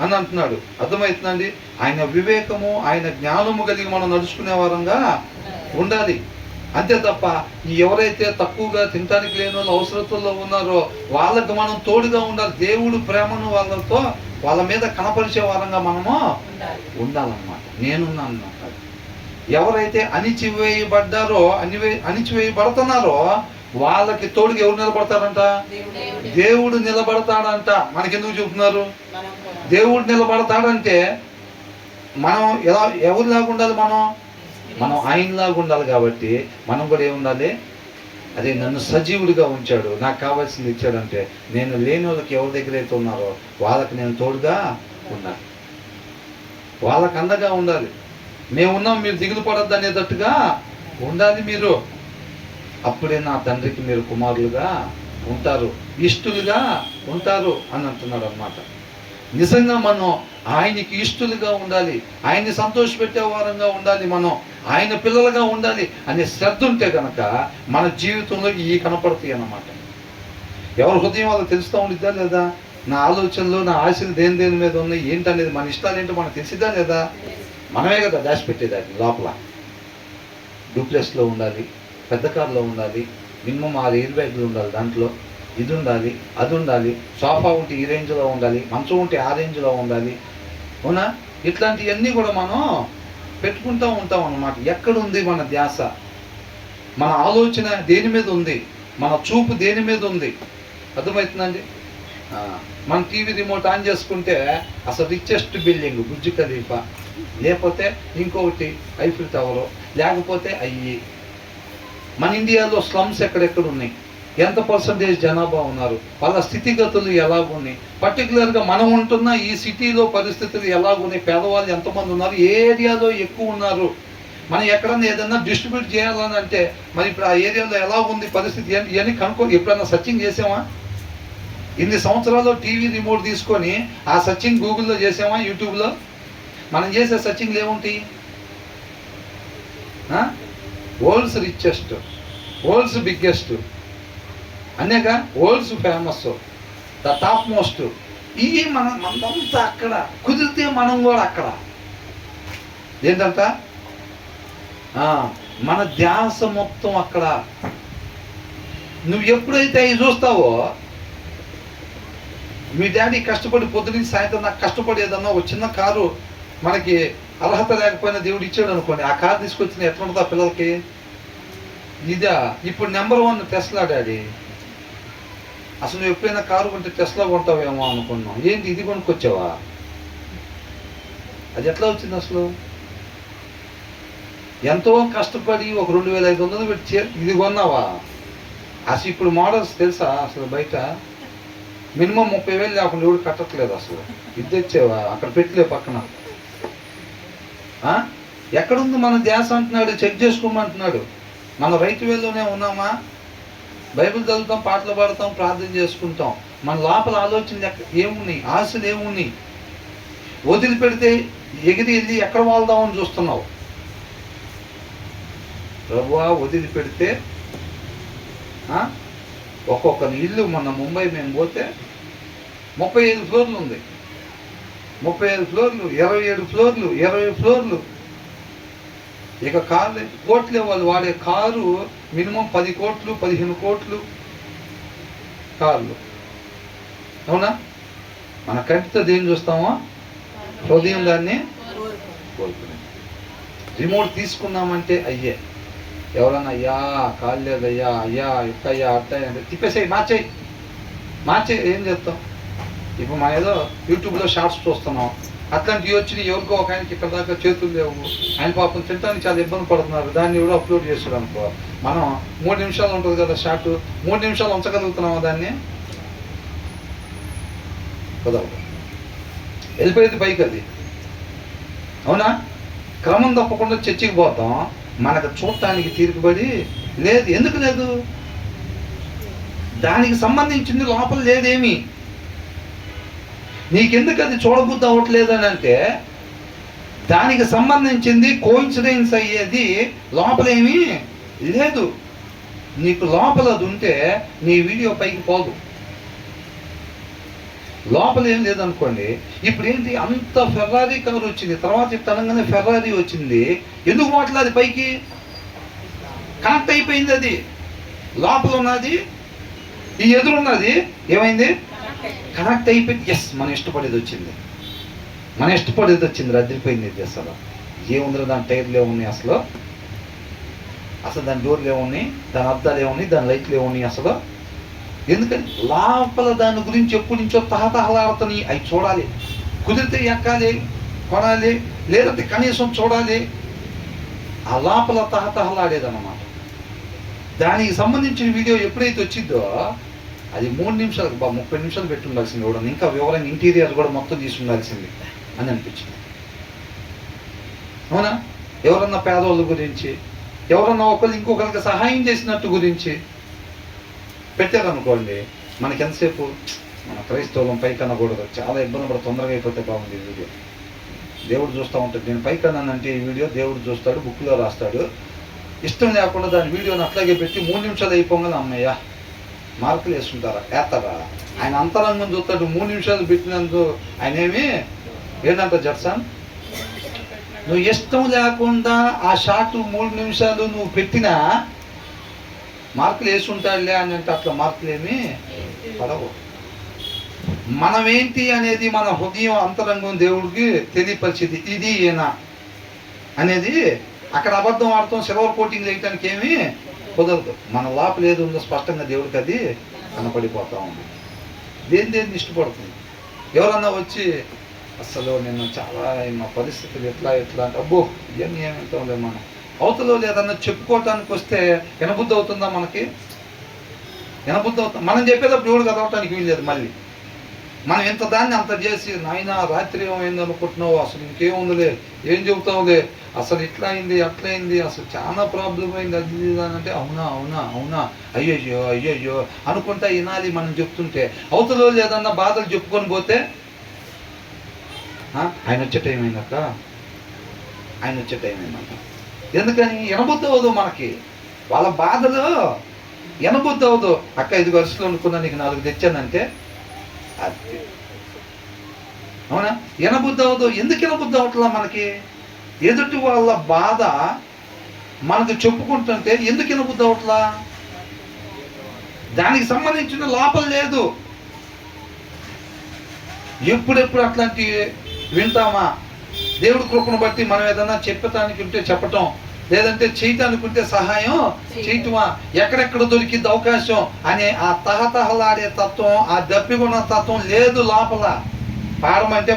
S1: అని అంటున్నాడు. అర్థమవుతుందండి? ఆయన వివేకము, ఆయన జ్ఞానము కలిగి మనం నడుచుకునే వారంగా ఉండాలి. అంతే తప్ప ఎవరైతే తక్కువగా తినడానికి లేని వాళ్ళు అవసరతల్లో ఉన్నారో వాళ్ళకి మనం తోడుగా ఉండాలి. దేవుడు ప్రేమను వాళ్ళ మీద కనపరిచే వారంగా మనము ఉండాలన్నమాట. నేనున్నాను అన్నమాట. ఎవరైతే అణిచివేయబడ్డారో, అణిచివేయబడుతున్నారో వాళ్ళకి తోడుగా ఎవరు నిలబడతారంట? దేవుడు నిలబడతాడంట. మనకెందుకు చెబుతున్నారు? దేవుడు నిలబడతాడంటే మనం ఎవరిలాగా ఉండాలి? మనం ఆయనలాగా ఉండాలి. కాబట్టి మనం కూడా ఏముండాలి? అదే, నన్ను సజీవుడిగా ఉంచాడు, నాకు కావాల్సింది ఇచ్చాడంటే నేను లేని వాళ్ళకి ఎవరి దగ్గర అయితే ఉన్నారో వాళ్ళకి నేను తోడుగా ఉండాలి, వాళ్ళకి అండగా ఉండాలి. మేమున్నాం, మీరు దిగులు పడద్దు అనేటట్టుగా ఉండాలి మీరు. అప్పుడే నా తండ్రికి మీరు కుమారులుగా ఉంటారు, ఇష్టలుగా ఉంటారు అని అంటున్నాడు అన్నమాట. నిజంగా మనం ఆయనకి ఇష్టలుగా ఉండాలి, ఆయన్ని సంతోషపెట్టే వారంగా ఉండాలి, మనం ఆయన పిల్లలుగా ఉండాలి అనే శ్రద్ధ ఉంటే కనుక మన జీవితంలో ఈ కనపడతాయి అన్నమాట. ఎవరి హృదయం వాళ్ళకి తెలుస్తూ ఉండిద్దా లేదా? నా ఆలోచనలు, నా ఆశలు దేని మీద ఉన్నాయి ఏంటనేది, మన ఇష్టాలు ఏంటో మనకు తెలిసిద్దా లేదా? మనమే కదా దాచిపెట్టేదాన్ని. లోపల డూప్లెక్స్లో ఉండాలి, పెద్ద కారులో ఉండాలి, మినిమం 6 ఎయిర్ బ్యాగ్లు ఉండాలి, దాంట్లో ఇది ఉండాలి, అది ఉండాలి, సోఫా ఉంటే ఈ రేంజ్లో ఉండాలి, మంచం ఉంటే ఆ రేంజ్లో ఉండాలి. అవునా? ఇట్లాంటివన్నీ కూడా మనం పెట్టుకుంటూ ఉంటాం అన్నమాట. ఎక్కడుంది మన ధ్యాస? మన ఆలోచన దేని మీద ఉంది? మన చూపు దేని మీద ఉంది? అర్థమవుతుందండి? మన టీవీ రిమోట్ ఆన్ చేసుకుంటే అసలు రిచెస్ట్ బిల్డింగ్ బుర్జ్ ఖలీఫా, లేకపోతే ఇంకొకటి ఐఫిల్ టవరు, లేకపోతే అయ్యి. మన ఇండియాలో స్లమ్స్ ఎక్కడెక్కడ ఉన్నాయి, ఎంత పర్సంటేజ్ జనాభా ఉన్నారు, వాళ్ళ స్థితిగతులు ఎలాగున్నాయి, పర్టికులర్గా మనం ఉంటున్న ఈ సిటీలో పరిస్థితులు ఎలాగున్నాయి, పేదవాళ్ళు ఎంతమంది ఉన్నారు, ఏ ఏరియాలో ఎక్కువ ఉన్నారు, మనం ఎక్కడన్నా ఏదన్నా డిస్ట్రిబ్యూట్ చేయాలని అంటే మరి ఇప్పుడు ఆ ఏరియాలో ఎలా ఉంది పరిస్థితి ఇవన్నీ కనుక్కో. ఎప్పుడన్నా సర్చింగ్ చేసామా? ఇన్ని సంవత్సరాల్లో టీవీ రిమోట్ తీసుకొని ఆ సర్చింగ్ గూగుల్లో చేసామా, యూట్యూబ్లో? మనం చేసే సర్చింగ్లు ఏముంటాయి? వరల్డ్స్ రిచెస్ట్, వరల్డ్స్ బిగ్గెస్ట్, అనేగా world's famous, the top most, ఇవి మనమంతా అక్కడ. కుదిరితే మనం కూడా అక్కడ. ఏంటంట మన ధ్యాస మొత్తం అక్కడ. నువ్వు ఎప్పుడైతే అవి చూస్తావో, మీ డాడీ కష్టపడి పొద్దున సాయంత్రం నాకు కష్టపడి ఏదన్నా ఒక చిన్న కారు మనకి అర్హత లేకపోయినా దేవుడు ఇచ్చాడు అనుకోండి, ఆ కారు తీసుకొచ్చిన ఎట్లా ఉంటుంది ఆ పిల్లలకి? ఇదా ఇప్పుడు నెంబర్ 1 టెస్లా డాడీ. అసలు నువ్వు ఎప్పుడైనా కారు కొంటే టెస్లా కొంటావేమో అనుకున్నావు, ఏంటి ఇది కొనుక్కొచ్చావా? అది ఎట్లా వచ్చింది అసలు? ఎంతో కష్టపడి ఒక 2500 పెట్టి ఇది కొన్నావా? అసలు ఇప్పుడు మోడల్స్ తెలుసా అసలు బయట మినిమం 30,000 లేకుండా ఎవడు కట్టట్లేదు. అసలు ఇది తెచ్చేవా? అక్కడ పెట్టలే పక్కన. ఎక్కడుంది మన ధ్యాస అంటున్నాడు, చెక్ చేసుకోమంటున్నాడు. మనం రైతు వేలోనే ఉన్నామా? బైబిల్ చదువుతాం, పాటలు పాడతాం, ప్రార్థన చేసుకుంటాం. మన లోపల ఆలోచనలు ఏమున్నాయి, ఆశలు ఏమున్నాయి? వదిలిపెడితే ఎగిరి వెళ్ళి ఎక్కడ వాళ్దామని చూస్తున్నావు. ప్రభువా వదిలిపెడితే ఒక్కొక్కరి ఇల్లు. మొన్న ముంబై మేము పోతే 35 ఫ్లోర్లు ఉంది, 35 ఫ్లోర్లు, 27 ఫ్లోర్లు, 20 ఫ్లోర్లు. ఇక కార్లు కోట్లే, వాళ్ళు వాడే కారు మినిమం 10 కోట్లు 15 కోట్లు కార్లు. అవునా? మన కంటితో దేన్ని చూస్తామో హృదయం దాన్ని కోరుకునే. రిమోట్ తీసుకున్నామంటే అయ్యే. ఎవరన్నా అయ్యా కాలు లేదయ్యా, అయ్యా ఎక్కయ్యా అట్టయ్యా అంటే తిప్పేసేయి, మార్చే ఏం చేస్తాం? ఇప్పుడు మనం ఏదో యూట్యూబ్లో షార్ట్స్ చూస్తున్నాం, అట్లాంటివి వచ్చి ఎవరికో ఒక ఆయనకి ఇక్కడ దాకా చేతులు లేవు, ఆయన పాపం తింటానికి చాలా ఇబ్బంది పడుతున్నారు, దాన్ని కూడా అప్లోడ్ చేసాడు అనుకో. మనం 3 నిమిషాలు ఉంటుంది కదా షార్ట్, 3 నిమిషాలు ఉంచగలుగుతున్నామా దాన్ని? కుదరదు, వెళ్ళిపోయేది పైకి అది. అవునా? క్రమం తప్పకుండా చర్చికి పోతాం, మనకు చూడటానికి తీరుకుబడి లేదు. ఎందుకు లేదు? దానికి సంబంధించింది లోపల లేదేమి. నీకెందుకు అది చూడబుద్ధి అవ్వట్లేదు అని అంటే, దానికి సంబంధించింది కోయిన్సిడెన్స్ అయ్యేది లోపలేమీ లేదు. నీకు లోపల అది ఉంటే నీ వీడియో పైకి పోదు. లోపల ఏం లేదనుకోండి. ఇప్పుడు ఏంటి, అంత ఫెర్రారీ కారు వచ్చింది, తర్వాత తెలంగాణ ఫెర్రారీ వచ్చింది, ఎందుకు పోవట్లేదు? అది పైకి కనెక్ట్ అయిపోయింది. అది లోపల ఉన్నది, ఈ ఎదురున్నది ఏమైంది? కనెక్ట్ అయిపోయింది. ఎస్, మనం ఇష్టపడేది వచ్చింది, రద్దిపోయింది. ఇది అసలు ఏముందో, దాని టైర్లు ఏమున్నాయి అసలు, దాని డోర్లు ఏమున్నాయి, దాని అద్దాలు ఏమున్నాయి, దాని లైట్లు ఏమున్నాయి అసలు. ఎందుకని? లోపల దాని గురించి ఎప్పటి నుంచో తహతహలాడుతాయి. అవి చూడాలి, కుదిరితే ఎక్కాలి, కొనాలి, లేదంటే కనీసం చూడాలి. ఆ లోపల తహతహలాడేదన్నమాట. దానికి సంబంధించిన వీడియో ఎప్పుడైతే వచ్చిందో అది 3 నిమిషాలకు 30 నిమిషాలు పెట్టి ఉండాల్సింది, కూడా ఇంకా వివరంగా ఇంటీరియర్ కూడా మొత్తం తీసి ఉండాల్సింది అని అనిపించింది. అవునా? ఎవరన్నా పేదవాళ్ళ గురించి, ఎవరన్నా ఒకరు ఇంకొకరికి సహాయం చేసినట్టు గురించి పెట్టారనుకోండి, మనకి ఎంతసేపు మన క్రైస్తవులం పైకనకూడదు, చాలా ఇబ్బంది పడి తొందరగా అయిపోతే బాగుంది. ఈ వీడియో దేవుడు చూస్తూ ఉంటాడు. నేను పైకన్నానంటే ఈ వీడియో దేవుడు చూస్తాడు, బుక్లో రాస్తాడు. ఇష్టం లేకుండా దాని వీడియోని అట్లాగే పెట్టి 3 నిమిషాలు అయిపోగానే అమ్మయ్య మార్కులు వేస్తారా? ఆయన అంతరంగం చూస్తాడు. 3 నిమిషాలు పెట్టినందుకు ఆయన ఏంటంట జడ్సన్, నువ్వు ఇష్టం లేకుండా ఆ షాట్ 3 నిమిషాలు నువ్వు పెట్టినా మార్కులు వేసుంటాడులే అని అంటే అట్లా మార్కులు ఏమి పడవు. మనమేంటి అనేది మన హృదయం అంతరంగం దేవుడికి తెలియపరిచేది. ఇది ఏనా అనేది. అక్కడ అబద్ధం ఆడతాం, సిల్వర్ కోటింగ్ వేయటానికి ఏమీ కుదరదు. మన లోపల ఏది ఉందో స్పష్టంగా దేవుడికి అది కనపడిపోతూ ఉంది. దేన్ని ఇష్టపడుతుంది. ఎవరన్నా వచ్చి అసలు నేను చాలా మా పరిస్థితులు ఎట్లా అంటే అబ్బో ఇవన్నీ ఏమిటంలే మనం అవతలో లేదన్నా చెప్పుకోవటానికి వస్తే వినబుద్ధి అవుతుందా మనకి? వినబుద్ధి అవుతుంది. మనం చెప్పేటప్పుడు ఎవడు కదవటానికి వీల్లేదు. మళ్ళీ మనం ఇంత దాన్ని అంత చేసి నాయన రాత్రి ఏమైంది అనుకుంటున్నావు, అసలు ఇంకేముందిలే, ఏం చెబుతావులే, అసలు ఇట్లా అయింది అట్లా అయింది, అసలు చాలా ప్రాబ్లం అయింది అది అంటే అవునా అవునా అవునా అయ్యయ్యో అయ్యయ్యో అనుకుంటా వినాలి మనం చెప్తుంటే. అవతలో లేదన్నా బాధలు చెప్పుకొని పోతే ఆయన వచ్చే టైం అయిందక్క, ఆయన వచ్చే టైం అయిందక్క. ఎందుకని వినబుద్ధి అవ్వదు మనకి, వాళ్ళ బాధలు వినబుద్ధి అవ్వదు. అక్క 5 వరుసలు అనుకున్నా నీకు 4 తెచ్చానంటే అది అవునా, వినబుద్ధి అవ్వదు. ఎందుకు వినబుద్ధి అవ్వట్లా మనకి? ఎదుటి వాళ్ళ బాధ మనకు చెప్పుకుంటుంటే ఎందుకు వినబుద్ధి అవ్వట్లా? దానికి సంబంధించిన లోపం లేదు. ఎప్పుడెప్పుడు అట్లాంటి వింటామా? దేవుడి కృపను బట్టి మనం ఏదన్నా చెప్పటానికి ఉంటే చెప్పటం, లేదంటే చేయటానికి ఉంటే సహాయం చేయటమా? ఎక్కడెక్కడ దొరికింది అవకాశం అనే ఆ తహతహలాడే తత్వం, ఆ దప్పికొన్న తత్వం లేదు లోపల. పాడమంటే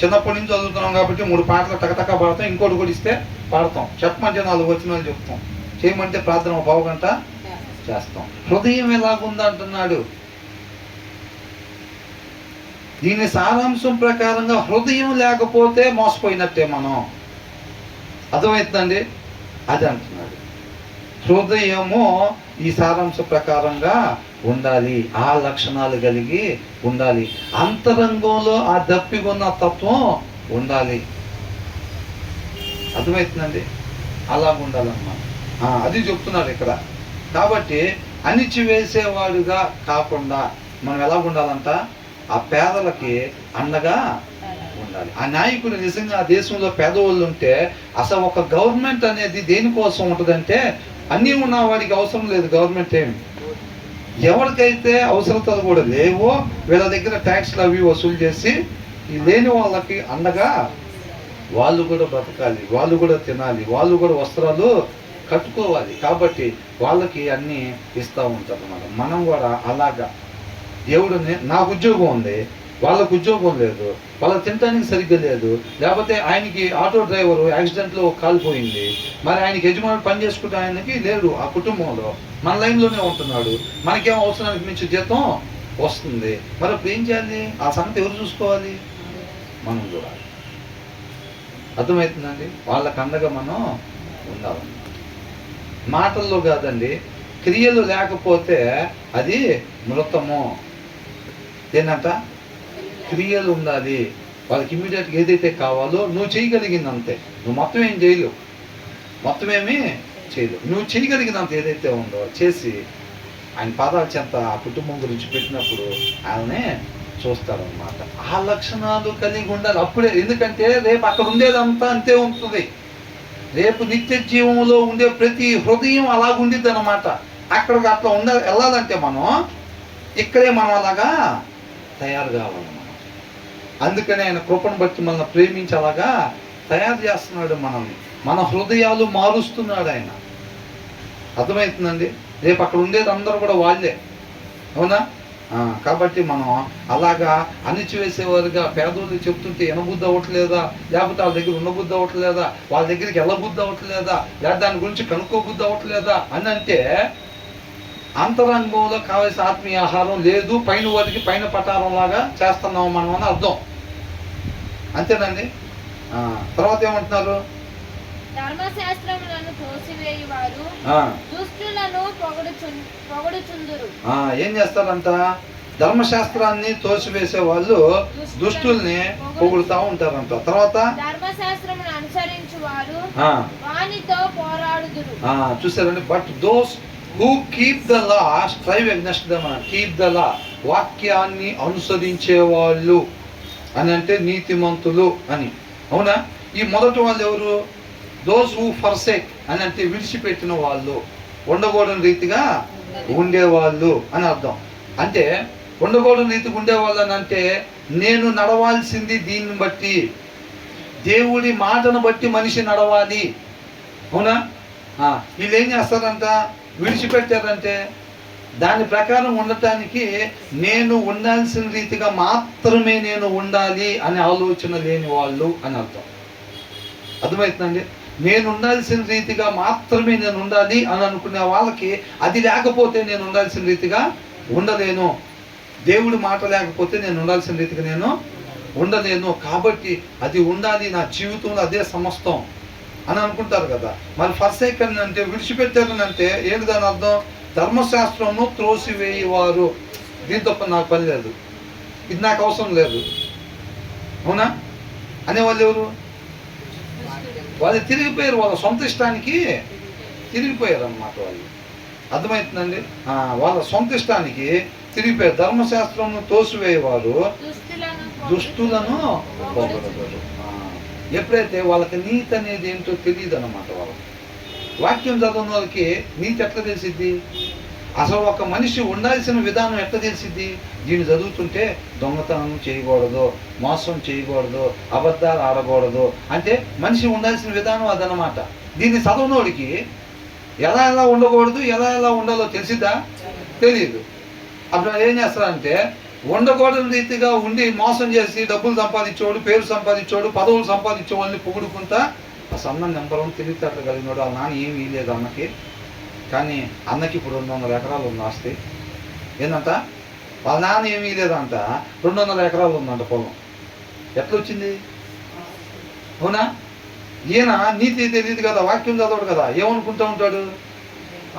S1: చిన్నప్పటి నుంచి చదువుతున్నాం కాబట్టి 3 పాటలు టకటక పాడతాం, ఇంకోటి కూడా ఇస్తే పాడతాం, చెప్పమంటే 4 వచనాలు చెప్తాం, చేయమంటే ప్రార్థన 1/2 గంట చేస్తాం. హృదయం ఎలాగుంది అంటున్నాడు. దీని సారాంశం ప్రకారంగా హృదయం లేకపోతే మోసపోయినట్టే మనం. అర్థమవుతుందండి? అది అంటున్నాడు. హృదయము ఈ సారాంశ ప్రకారంగా ఉండాలి, ఆ లక్షణాలు కలిగి ఉండాలి. అంతరంగంలో ఆ దప్పికొన్న తత్వం ఉండాలి. అర్థమవుతుందండి? అలా ఉండాలన్నమాట. అది చెప్తున్నాడు ఇక్కడ. కాబట్టి అణిచివేసేవాడుగా కాకుండా మనం ఎలా ఉండాలంట? ఆ పేదలకి అండగా ఉండాలి. ఆ నాయకుడు నిజంగా ఆ దేశంలో పేదవాళ్ళు ఉంటే అసలు ఒక గవర్నమెంట్ అనేది దేనికోసం ఉంటుందంటే, అన్నీ ఉన్న వాడికి అవసరం లేదు గవర్నమెంట్ ఏమి. ఎవరికైతే అవసరతలు కూడా లేవో వీళ్ళ దగ్గర ట్యాక్స్లు అవి వసూలు చేసి ఈ లేని వాళ్ళకి అండగా వాళ్ళు కూడా బ్రతకాలి, వాళ్ళు కూడా తినాలి, వాళ్ళు కూడా వస్త్రాలు కట్టుకోవాలి. కాబట్టి వాళ్ళకి అన్నీ ఇస్తూ ఉంటారు అన్నమాట. మనం కూడా అలాగా దేవుడిని, నాకు ఉద్యోగం ఉంది, వాళ్ళకు ఉద్యోగం లేదు, వాళ్ళకి తినడానికి సరిగ్గా లేదు, లేకపోతే ఆయనకి ఆటో డ్రైవరు యాక్సిడెంట్లో కాలిపోయింది, మరి ఆయనకి యజమాని పని చేసుకుంటే ఆయనకి లేడు ఆ కుటుంబంలో, మన లైన్లోనే ఉంటున్నాడు, మనకేం అవసరానికి మించి జీతం వస్తుంది. మరి అప్పుడు ఏం చేయాలి? ఆ సంగతి ఎవరు చూసుకోవాలి? మనం చూడాలి. అర్థమవుతుందండి? వాళ్ళకి అండగా మనం ఉండాలన్నమాట. మాటల్లో కాదండి, క్రియలు లేకపోతే అది మృతము. ఏంటంట? క్రియలు ఉండాలి. వాళ్ళకి ఇమ్మీడియట్గా ఏదైతే కావాలో నువ్వు చేయగలిగింది అంతే. నువ్వు మొత్తం ఏం చేయలేవు, మొత్తం ఏమీ చేయలేవు. నువ్వు చేయగలిగినంత ఏదైతే ఉందో చేసి ఆయన పాదాల చెంత ఆ కుటుంబం గురించి పెట్టినప్పుడు ఆయనే చూస్తారనమాట. ఆ లక్షణాలు కలిగి ఉండాలి. అప్పుడే, ఎందుకంటే రేపు అక్కడ ఉండేదంతా అంతే ఉంటుంది. రేపు నిత్య జీవంలో ఉండే ప్రతి హృదయం అలాగుండిద్ది అనమాట. అక్కడికి అట్లా వెళ్ళాలంటే మనం ఇక్కడే మనం అలాగా తయారు కావాలన్నమాట. అందుకని ఆయన కృపను బట్టి మనల్ని ప్రేమించి అలాగా తయారు చేస్తున్నాడు మనల్ని. మన హృదయాలు మారుస్తున్నాడు ఆయన. అర్థమవుతుందండి? రేపు అక్కడ ఉండేది అందరూ కూడా వాళ్ళే, అవునా? కాబట్టి మనం అలాగా అణిచివేసేవారుగా పేదోళ్ళు చెప్తుంటే వినబుద్ధి అవ్వట్లేదా, లేకపోతే వాళ్ళ దగ్గర ఉండబుద్ధి అవ్వట్లేదా, వాళ్ళ దగ్గరికి వెళ్ళబుద్ధి అవ్వట్లేదా, లేదా దాని గురించి కనుక్కోబుద్ధి అవ్వట్లేదా అని అంటే అంతరంగంలో కావలసిన ఆత్మీయ ఆహారం లేదు, పైన వారికి పైన పటారం లాగా చేస్తున్నాము మనం అని అర్థం. అంతేనండి? తర్వాత ఏమంటున్నారు?
S2: ధర్మశాస్త్రములను తోసివేయువారు దుష్టులను పొగడుచుందురు.
S1: ఏం చేస్తారంట? ధర్మశాస్త్రాన్ని తోసివేసే వాళ్ళు దుష్టుల్ని పొగుడుతూ ఉంటారంట. తర్వాత
S2: ధర్మశాస్త్రమును అనుసరించు వారు వానితో పోరాడుదురు.
S1: చూసారండి? But those who keep the law strive against them. Keep the law, వాక్యాన్ని అనుసరించే వాళ్ళు అని అంటే నీతిమంతులు అని, అవునా? ఈ మొదటి వాళ్ళు ఎవరు? దోస్ హూ ఫర్సేక్ అని అంటే విడిచిపెట్టిన వాళ్ళు, ఉండకూడని రీతిగా ఉండేవాళ్ళు అని అర్థం. అంటే ఉండకూడని రీతిగా ఉండేవాళ్ళు అని అంటే నేను నడవాల్సింది దీన్ని బట్టి, దేవుడి మాటను బట్టి మనిషి నడవాలి, అవునా? వీళ్ళు ఏం చేస్తారంట? విడిచిపెట్టారంటే దాని ప్రకారం ఉండటానికి నేను ఉండాల్సిన రీతిగా మాత్రమే నేను ఉండాలి అనే ఆలోచన లేని వాళ్ళు అని అర్థం. అర్థమవుతుందండి? నేను ఉండాల్సిన రీతిగా మాత్రమే నేను ఉండాలి అని అనుకునే వాళ్ళకి అది లేకపోతే నేను ఉండాల్సిన రీతిగా ఉండలేను, దేవుడి మాట లేకపోతే నేను ఉండాల్సిన రీతిగా నేను ఉండలేను, కాబట్టి అది ఉండాలి, నా జీవితంలో అదే సమస్తం అని అనుకుంటారు కదా. మరి ఫర్సేకన్ అంటే విడిచిపెట్టారని అంటే ఏంటి దాని అర్థం? ధర్మశాస్త్రము త్రోసివేయవారు, దీంతో నాకు పని లేదు, ఇది నాకు అవసరం లేదు, అవునా అనేవాళ్ళు ఎవరు? వాళ్ళు తిరిగిపోయారు, వాళ్ళ సొంత ఇష్టానికి తిరిగిపోయారు అన్నమాట వాళ్ళు. అర్థమవుతుందండి? వాళ్ళ సొంత ఇష్టానికి తిరిగిపోయారు. ధర్మశాస్త్రమును తోసివేయవారు దుష్టులను పొగడతారు. ఎప్పుడైతే వాళ్ళకి నీతి అనేది ఏంటో తెలియదు అన్నమాట. వాళ్ళకి వాక్యం చదవని వాళ్ళకి నీతి ఎట్లా తెలిసిద్ది? అసలు ఒక మనిషి ఉండాల్సిన విధానం ఎట్లా తెలిసిద్ది? దీన్ని చదువుతుంటే దొంగతనం చేయకూడదు, మోసం చేయకూడదు, అబద్ధాలు ఆడకూడదు అంటే మనిషి ఉండాల్సిన విధానం అదనమాట. దీన్ని చదవనోడికి ఎలా ఎలా ఉండకూడదు, ఎలా ఎలా ఉండాలో తెలిసిద్దా? తెలియదు. అప్పుడు ఏం చేస్తారంటే ఉండకూడని రీతిగా ఉండి మోసం చేసి డబ్బులు సంపాదించేవాడు, పేరు సంపాదించేవాడు, పదవులు సంపాదించేవాడిని పొగుడుకుంటా అసలు అన్న నెంబర్ 1 తెలివితేటలు కలిగినాడు. వాళ్ళ నాన్న ఏమీ లేదు అన్నకి, కానీ అన్నకి ఇప్పుడు 200 ఎకరాలు ఉంది ఆస్తి. ఏంటంట? వాళ్ళ నాన్న ఏమీ లేదంట, 200 ఎకరాలు ఉందంట పొలం. ఎట్లా వచ్చింది? అవునా? ఈయన నీతి తెలియదు కదా, వాక్యం చదవడు కదా, ఏమనుకుంటూ ఉంటాడు?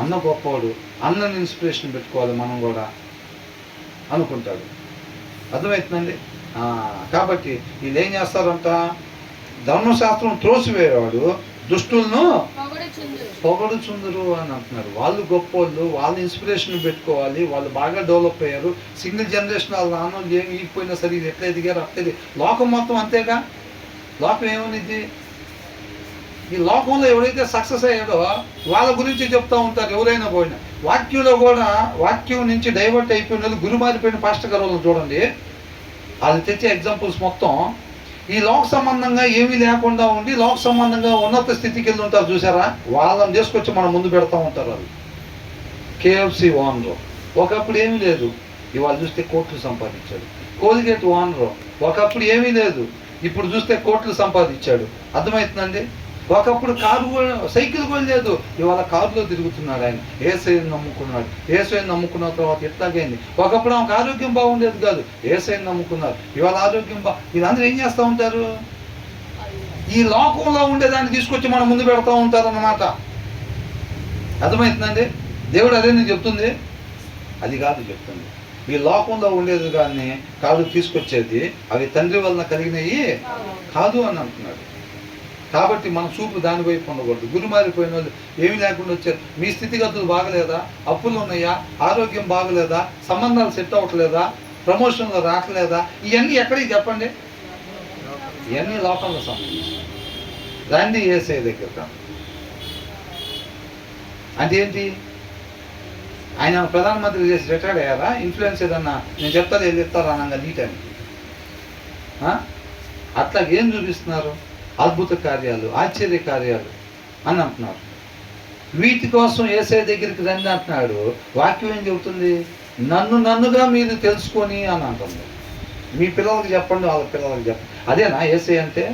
S1: అన్న గొప్పవాడు, అన్నని ఇన్స్పిరేషన్ పెట్టుకోవాలి మనం కూడా అనుకుంటాడు. అర్థమవుతుందండి? కాబట్టి వీళ్ళు ఏం చేస్తారంట? ధర్మశాస్త్రం త్రోసివేవాడు దుష్టులను పొగడుచుందరు అని అంటున్నారు. వాళ్ళు గొప్పోళ్ళు, వాళ్ళు ఇన్స్పిరేషన్ పెట్టుకోవాలి, వాళ్ళు బాగా డెవలప్ అయ్యారు. సింగిల్ జనరేషన్ వాళ్ళ నాన్న ఏమి ఈగిపోయినా సరే ఇది ఎట్లా ఎదిగారు అట్లేదు. లోకం మొత్తం అంతేగా. లోకం ఏమనిది? ఈ లోకంలో ఎవరైతే సక్సెస్ అయ్యాడో వాళ్ళ గురించి చెప్తూ ఉంటారు ఎవరైనా పోయినా. వాక్యంలో కూడా వాక్యం నుంచి డైవర్ట్ అయిపోయిన వాళ్ళు, గురుమారిపోయిన పాస్టర్ గారు వాళ్ళని చూడండి, వాళ్ళు తెచ్చే ఎగ్జాంపుల్స్ మొత్తం ఈ లోక సంబంధంగా ఏమీ లేకుండా ఉండి లోక సంబంధంగా ఉన్నత స్థితికి వెళ్ళి ఉంటారు చూసారా, వాళ్ళని తీసుకొచ్చి మనం ముందు పెడతా ఉంటారు. వాళ్ళు KFC ఓనరు ఒకప్పుడు ఏమీ లేదు, ఇవాళ చూస్తే కోట్లు సంపాదించాడు. కోల్గేట్ ఓనరు ఒకప్పుడు ఏమీ లేదు, ఇప్పుడు చూస్తే కోట్లు సంపాదించాడు. అర్థమవుతుందండి? ఒకప్పుడు కారు సైకిల్ కూడా లేదు, ఇవాళ కారులో తిరుగుతున్నాడు ఆయన. యేసయ్యను నమ్ముకున్నాడు. యేసయ్యను నమ్ముకున్న తర్వాత ఎట్లాగైంది. ఒకప్పుడు ఆమెకు ఆరోగ్యం బాగుండేది కాదు, యేసయ్యను నమ్ముకున్నారు, ఇవాళ ఆరోగ్యం వీళ్ళందరూ ఏం చేస్తూ ఉంటారు? ఈ లోకంలో ఉండేదాన్ని తీసుకొచ్చి మనం ముందు పెడతా ఉంటారు అన్నమాట. అర్థమవుతుందండి? దేవుడు అదే నేను చెప్తుంది, అది కాదు చెప్తుంది. ఈ లోకంలో ఉండేది కానీ కాదు తీసుకొచ్చేది, అవి తండ్రి వలన కలిగినవి కాదు అని అంటున్నాడు. కాబట్టి మన చూపు దాని వైపు ఉండకూడదు. గురుమారిపోయిన వాళ్ళు ఏమీ లేకుండా వచ్చారు. మీ స్థితిగతులు బాగలేదా? అప్పులు ఉన్నాయా? ఆరోగ్యం బాగలేదా? సంబంధాలు సెట్ అవ్వట్లేదా? ప్రమోషన్లు రావట్లేదా? ఇవన్నీ ఎక్కడికి చెప్పండి? ఇవన్నీ లోకంలో సంబంధించి. రండి యేసయ్య దగ్గర. అంటే ఏంటి? ఆయన ప్రధానమంత్రి చేసి రిటైర్డ్ అయ్యారా? ఇన్ఫ్లుయెన్స్ ఏదన్నా నేను చెప్తాను ఏది చెప్తారా అనగా నీటని అట్లా ఏం చూపిస్తున్నారు? అద్భుత కార్యాలు, ఆశ్చర్య కార్యాలు అని అంటున్నారు. వీటి కోసం యేసయ్య దగ్గరికి రండి అంటున్నాడు. వాక్యం ఏం చెబుతుంది? నన్నుగా మీరు తెలుసుకొని అని అంటుంది. మీ పిల్లలకు చెప్పండి, వాళ్ళ పిల్లలకు చెప్పండి. అదేనా యేసయ్య అంటే?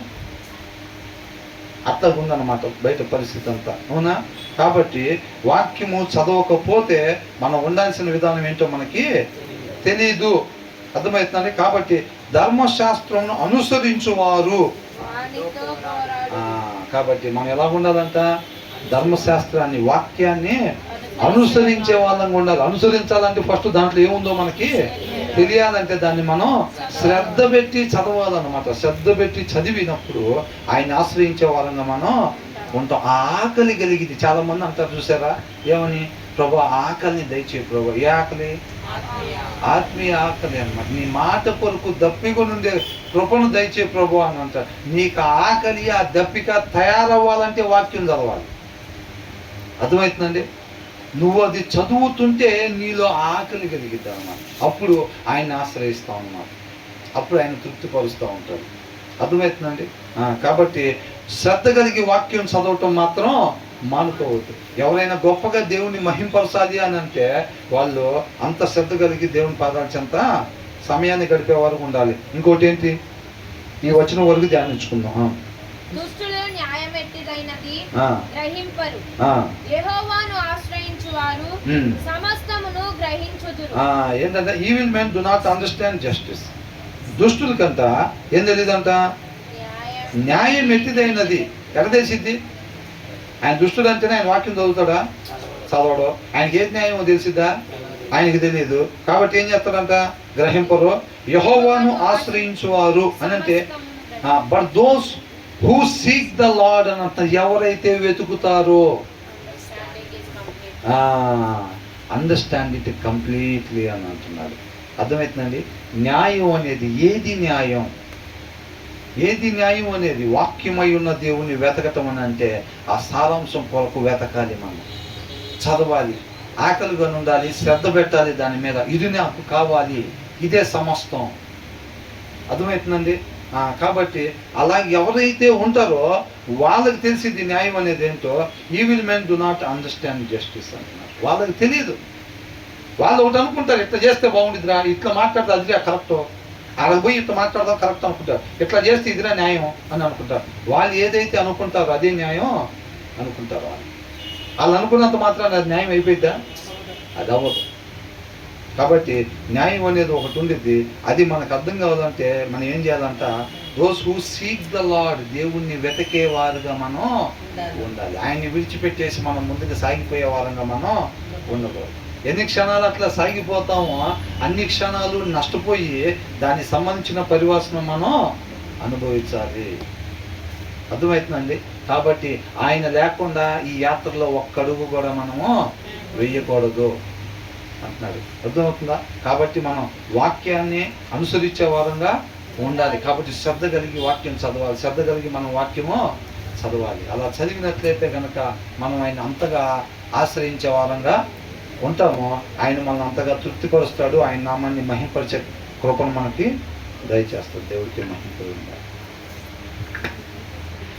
S1: అట్లా ఉందన్నమాట బయట పరిస్థితి అంతా, అవునా? కాబట్టి వాక్యము చదవకపోతే మనం ఉండాల్సిన విధానం ఏంటో మనకి తెలీదు. అర్థమవుతుందండి? కాబట్టి ధర్మశాస్త్రం అనుసరించువారు. కాబట్టి మనం ఎలా ఉండాలంట? ధర్మశాస్త్రాన్ని, వాక్యాన్ని అనుసరించే వాళ్ళంగా ఉండాలి. అనుసరించాలంటే ఫస్ట్ దాంట్లో ఏముందో మనకి తెలియాలంటే దాన్ని మనం శ్రద్ధ పెట్టి చదవాలన్నమాట. శ్రద్ధ పెట్టి చదివినప్పుడు ఆయన ఆశ్రయించే వాళ్ళంగా మనం ఉంటాం. ఆకలి కలిగింది. చాలా మంది అంటారు చూసారా, ఏమని? ప్రభు ఆకలిని దయచే ప్రభు. ఏ ఆకలి? ఆత్మీయ ఆకలి అన్నమాట. నీ మాట కొరకు దప్పిక నుండే కృపను దయచే ప్రభు అని అంటారు. నీకు ఆకలి, ఆ దప్పిక తయారవ్వాలంటే వాక్యం చదవాలి. అర్థమవుతుందండి? నువ్వు అది చదువుతుంటే నీలో ఆకలి కలిగిద్ది అన్నమాట. అప్పుడు ఆయన ఆశ్రయిస్తావు అన్నమాట. అప్పుడు ఆయన తృప్తిపరుస్తూ ఉంటాడు. అర్థమవుతుందండి? కాబట్టి శ్రద్ధ కలిగి వాక్యం చదవటం మాత్రం మానుకోవద్దు. ఎవరైనా గొప్పగా దేవుణ్ణి మహింపరచాలి అని అంటే వాళ్ళు అంత శ్రద్ధ కలిగి దేవుని పాదాల చెంత సమయాన్ని గడిపే వరకు ఉండాలి. ఇంకోటి ఏంటి, ఈ వచ్చిన వరకు ధ్యానించుకుందాం.
S2: దుష్టులు న్యాయం ఎట్టిదైనది
S1: ఆ,
S2: గ్రహింపరు,
S1: ఆ,
S2: యెహోవాను ఆశ్రయించు వారు సమస్తమును గ్రహించుదురు.
S1: ఏంటంటే evil men do not understand justice. దుష్టులకంట ఏం తెలియదంట,
S2: న్యాయం
S1: న్యాయం ఎట్టిదైనది. ఎక్కడ తెలిసిద్ది? ఆయన దుష్టుడు అంటేనే ఆయన వాక్యం చదువుతాడా? చదవడు. ఆయనకి ఏది న్యాయమో తెలిసిద్దా? ఆయనకి తెలియదు. కాబట్టి ఏం చేస్తాడంట, గ్రహింపరు. యెహోవాను ఆశ్రయించువారు అని అంటే but those who seek the lord అని అంట, ఎవరైతే వెతుకుతారో, అండర్స్టాండ్ ఇట్ కంప్లీట్లీ అని అంటున్నాడు. అర్థమవుతుందండి? న్యాయం అనేది ఏది న్యాయం, ఏది న్యాయం అనేది వాక్యమై ఉన్న దేవుణ్ణి వెతకటం అని అంటే ఆ సారాంశం కొరకు వెతకాలి, మనం చదవాలి, ఆకలిగా ఉండాలి, శ్రద్ధ పెట్టాలి దాని మీద. ఇది నాకు కావాలి, ఇదే సమస్తం. అర్థమవుతుందండి? కాబట్టి అలా ఎవరైతే ఉంటారో వాళ్ళకి తెలిసింది న్యాయం అనేది ఏంటో. Evil men do not understand justice అంటున్నారు. వాళ్ళకి తెలియదు. వాళ్ళు ఒకటి అనుకుంటారు, ఇట్లా చేస్తే బాగుండిద్దిరా, ఇట్లా మాట్లాడితే అదిరా కరెక్ట్, అలా పోయి ఇట్లా మాట్లాడదాం కరెక్ట్ అనుకుంటారు, ఇట్లా చేస్తే ఇదిరా న్యాయం అని అనుకుంటారు. వాళ్ళు ఏదైతే అనుకుంటారో అదే న్యాయం అనుకుంటారు. వాళ్ళు అనుకున్నంత మాత్రాన అది న్యాయం అయిపోయిద్దా? అది అవ్వదు. కాబట్టి న్యాయం అనేది ఒకటి ఉండిద్ది. అది మనకు అర్థం కావాలంటే మనం ఏం చేయాలంట, those who seek the lord, దేవుణ్ణి వెతకేవారుగా మనం ఉండాలి. ఆయన్ని విడిచిపెట్టేసి మనం ముందుకు సాగిపోయే వారంగా మనం ఉండకూడదు. ఎన్ని క్షణాలు అట్లా సాగిపోతామో అన్ని క్షణాలు నష్టపోయి దానికి సంబంధించిన పరివాసన మనం అనుభవించాలి. అర్థమవుతుందండి? కాబట్టి ఆయన లేకుండా ఈ యాత్రలో ఒక్క అడుగు కూడా మనము వేయకూడదు అంటున్నాడు. అర్థమవుతుందా? కాబట్టి మనం వాక్యాన్ని అనుసరించే వారంగా ఉండాలి. కాబట్టి శ్రద్ధ కలిగి వాక్యం చదవాలి, శ్రద్ధ కలిగి మనం వాక్యము చదవాలి. అలా చదివినట్లయితే కనుక మనం ఆయన అంతగా ఆశ్రయించే వారంగా ఉంటామో ఆయన మనల్ని అంతగా తృప్తిపరుస్తాడు. ఆయన నామాన్ని మహింపరిచే కృపను మనకి దయచేస్తాడు. దేవుడికి మహింపరుండాలి.